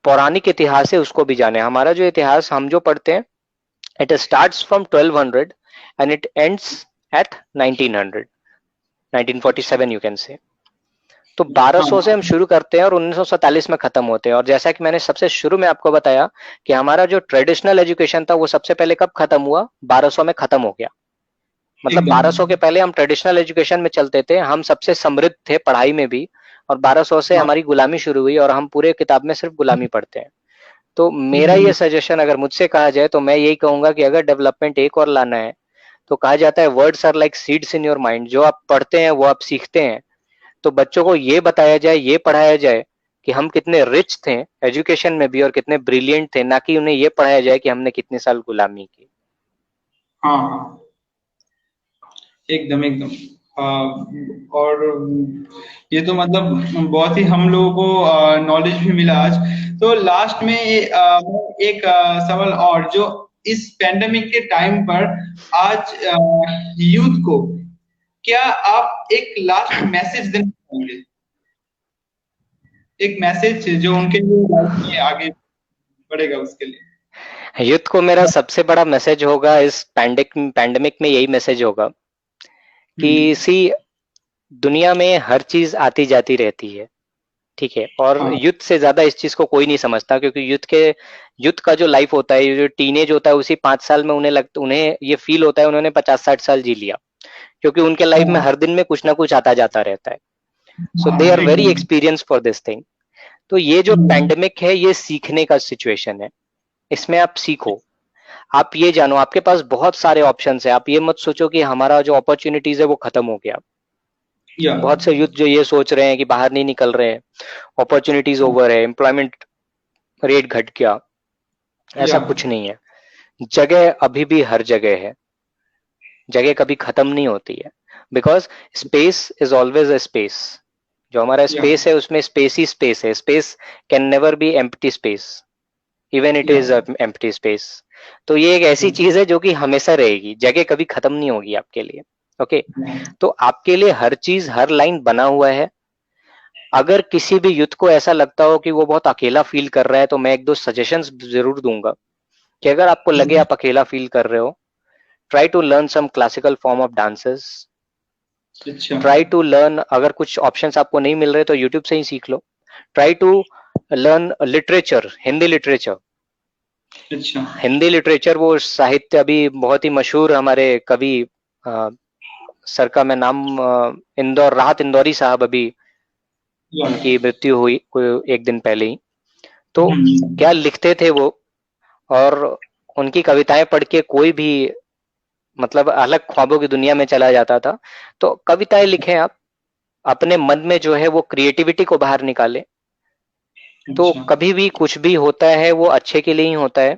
पौराणिक इतिहास है उसको भी जाने। हमारा जो इतिहास हम जो पढ़ते हैं, it starts from 1200 and it ends at 1900, अच्छा। 1947 यू कैन से। तो 1200 से हाँ हम शुरू करते हैं और 1947 में खत्म होते हैं। और जैसा कि मैंने सबसे शुरू में आपको बताया कि हमारा जो ट्रेडिशनल एजुकेशन था वो सबसे पहले कब खत्म हुआ, 1200 में खत्म हो गया। मतलब एकदम। 1200 के पहले हम ट्रेडिशनल एजुकेशन में चलते थे, हम सबसे समृद्ध थे पढ़ाई में भी, और 1200 से हाँ हमारी गुलामी शुरू हुई और हम पूरे किताब में सिर्फ गुलामी पढ़ते हैं। तो मेरा एकदम। ये सजेशन अगर मुझसे कहा जाए तो मैं यही कहूंगा कि अगर डेवलपमेंट एक और लाना है, तो कहा जाता है words are like seeds in your mind. जो आप पढ़ते हैं वो आप सीखते हैं। तो बच्चों को ये बताया जाए, ये पढ़ाया जाए कि हम कितने रिच थे एजुकेशन में भी और कितने ब्रिलियंट थे, ना कि उन्हें ये पढ़ाया जाए कि हमने कितने साल गुलामी की। हाँ हाँ एकदम एकदम। हाँ। और ये तो मतलब बहुत ही हम लोगों को नॉलेज भी मिला आज। तो लास्ट में एक सवाल और, जो इस पेंडेमिक के टाइम पर आज यूथ को क्या आप एक लास्ट मैसेज देना चाहेंगे, एक मैसेज जो उनके लिए लाइफ में आगे बढ़ेगा उसके लिए। युद्ध को मेरा सबसे बड़ा मैसेज होगा इस पैंडेमिक में, यही मैसेज होगा कि हम्म। सी दुनिया में हर चीज आती जाती रहती है, ठीक है, और हाँ युद्ध से ज्यादा इस चीज को कोई नहीं समझता, क्योंकि युद्ध का जो लाइफ होता है, ये जो टीनेज होता है, उसी 5 साल में उन्हें ये फील होता है उन्होंने 50-60 साल जी लिया, क्योंकि उनके लाइफ में हाँ हर दिन में कुछ ना कुछ आता जाता रहता है। सो दे हाँ आर वेरी एकदम। Experience for this thing. तो ये जो पैंडेमिक है ये सीखने का सिचुएशन है, इसमें आप सीखो। आप ये जानो आपके पास बहुत सारे ऑप्शंस है। आप ये मत सोचो कि हमारा जो अपॉर्चुनिटीज है वो खत्म हो गया। या बहुत से यूथ जो ये सोच रहे हैं कि बाहर नहीं निकल रहे हैं, अपॉर्चुनिटीज ओवर है, एम्प्लॉयमेंट रेट घट गया, या ऐसा कुछ नहीं है। जगह अभी भी हर जगह है, जगह कभी खत्म नहीं होती है, because space is always a space. जो हमारा या स्पेस है उसमें स्पेस ही स्पेस है। Space can never be empty space, even it या इज एम्प्टी स्पेस। तो ये एक ऐसी चीज है जो कि हमेशा रहेगी, जगह कभी खत्म नहीं होगी आपके लिए। ओके, तो आपके लिए हर चीज, हर लाइन बना हुआ है। अगर किसी भी यूथ को ऐसा लगता हो कि वो बहुत अकेला फील कर रहा है, तो मैं एक दो सजेशंस जरूर दूंगा कि अगर आपको लगे आप अकेला फील कर रहे हो, try to learn some classical form of dances, अच्छा ट्राई टू लर्न, अगर कुछ ऑप्शंस आपको नहीं मिल रहे तो यूट्यूब से ही सीख लो। Try to learn literature, Hindi literature. अच्छा। हिंदी लिटरेचर, वो साहित्य अभी बहुत ही मशहूर हमारे कवि, सर का मैं नाम, इंदौर, राहत इंदौरी साहब, अभी या उनकी मृत्यु हुई कोई एक दिन पहले ही। तो हम्म, क्या लिखते थे वो, और उनकी कविताएं पढ़ के कोई भी मतलब अलग ख्वाबों की दुनिया में चला जाता था। तो कविताएं लिखें आप, अपने मन में जो है वो क्रिएटिविटी को बाहर निकालें। तो अच्छा। कभी भी कुछ भी होता है वो अच्छे के लिए ही होता है।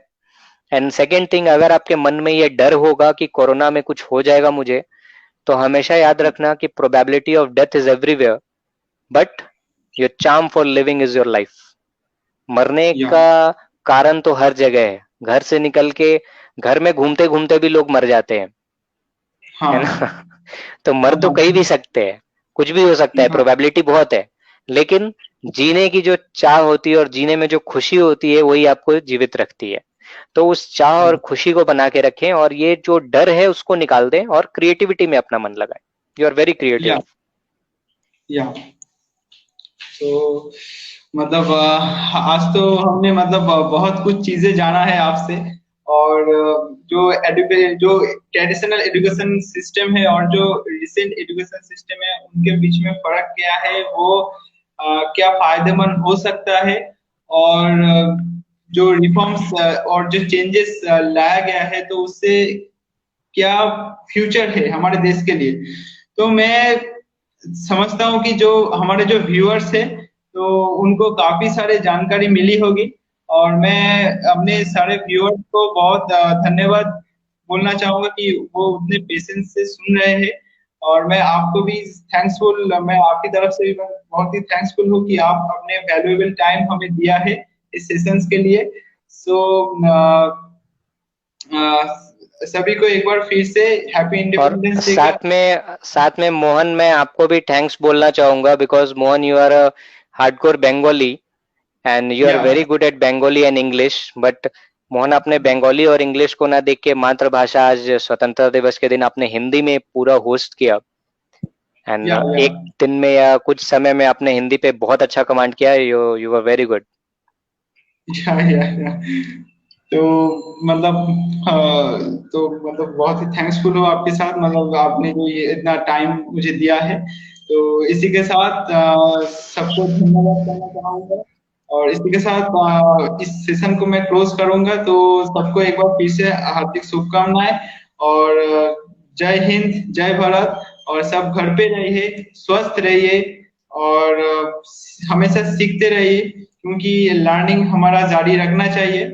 एंड सेकेंड थिंग, अगर आपके मन में ये डर होगा कि कोरोना में कुछ हो जाएगा मुझे, तो हमेशा याद रखना कि probability of death is everywhere, but your charm for living is your life. मरने या का कारण तो हर जगह है, घर से निकल के घर में घूमते घूमते भी लोग मर जाते हैं, है ना। हाँ तो मर तो हाँ कहीं भी सकते हैं, कुछ भी हो सकता है, हाँ प्रोबेबिलिटी बहुत है। लेकिन जीने की जो चाह होती है और जीने में जो खुशी होती है वही आपको जीवित रखती है। तो उस चाह और खुशी को बना के रखें, और ये जो डर है उसको निकाल दें और क्रिएटिविटी में अपना मन लगाएं। You are very creative. या या तो मतलब आज तो हमने मतलब बहुत कुछ चीजें जाना है आपसे। और जो ट्रेडिशनल एजुकेशन सिस्टम है और जो रिसेंट एजुकेशन सिस्टम है उनके बीच में फर्क क्या है, वो क्या फायदेमंद हो सकता है, और जो रिफॉर्म्स और जो चेंजेस लाया गया है तो उससे क्या फ्यूचर है हमारे देश के लिए। तो मैं समझता हूँ कि जो हमारे जो व्यूअर्स है तो उनको काफी सारे जानकारी मिली होगी। और मैं अपने सारे व्यूअर्स को बहुत धन्यवाद बोलना चाहूंगा कि वो उतने पेशेंस से सुन रहे हैं। और मैं आपको भी थैंक्सफुल, मैं आपकी तरफ से भी मैं बहुत ही थैंक्सफुल हूँ कि आप अपने वैल्यूएबल टाइम हमें दिया है इस सेशंस के लिए। सो सभी को एक बार फिर से हैप्पी और इंडिपेंडेंस डे का। साथ में मोहन, मैं आपको भी थैंक्स बोलना चाहूंगा, because Mohan, you are a hardcore Bengali and you are yeah very good at Bengali and English. But Mohan, आपने बंगाली और इंग्लिश को ना देख के मातृभाषा, आज स्वतंत्रता दिवस के दिन आपने हिंदी में पूरा होस्ट किया। एंड या एक दिन में या कुछ समय में आपने हिंदी पे बहुत अच्छा कमांड किया। You you are very good. या तो मतलब तो मतलब बहुत ही थैंक्सफुल हूँ आपके साथ, मतलब आपने जो ये इतना टाइम मुझे दिया है। तो इसी के साथ सबको धन्यवाद करना चाहूंगा। और इसी के साथ इस सेशन को मैं क्लोज करूंगा। तो सबको एक बार फिर से हार्दिक शुभकामनाएं। और जय हिंद, जय भारत। और सब घर पे रहिए, स्वस्थ रहिए, और हमेशा सीखते रहिए, क्योंकि लर्निंग हमारा जारी रखना चाहिए।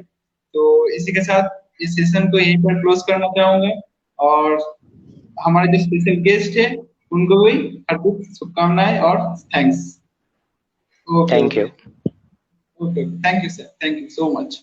तो इसी के साथ इस सेशन को यहीं पर क्लोज करना चाहूंगा। और हमारे जो स्पेशल गेस्ट है उनको भी हार्दिक शुभकामनाएं और thanks. Okay thank okay you. Okay, thank you sir, thank you so much.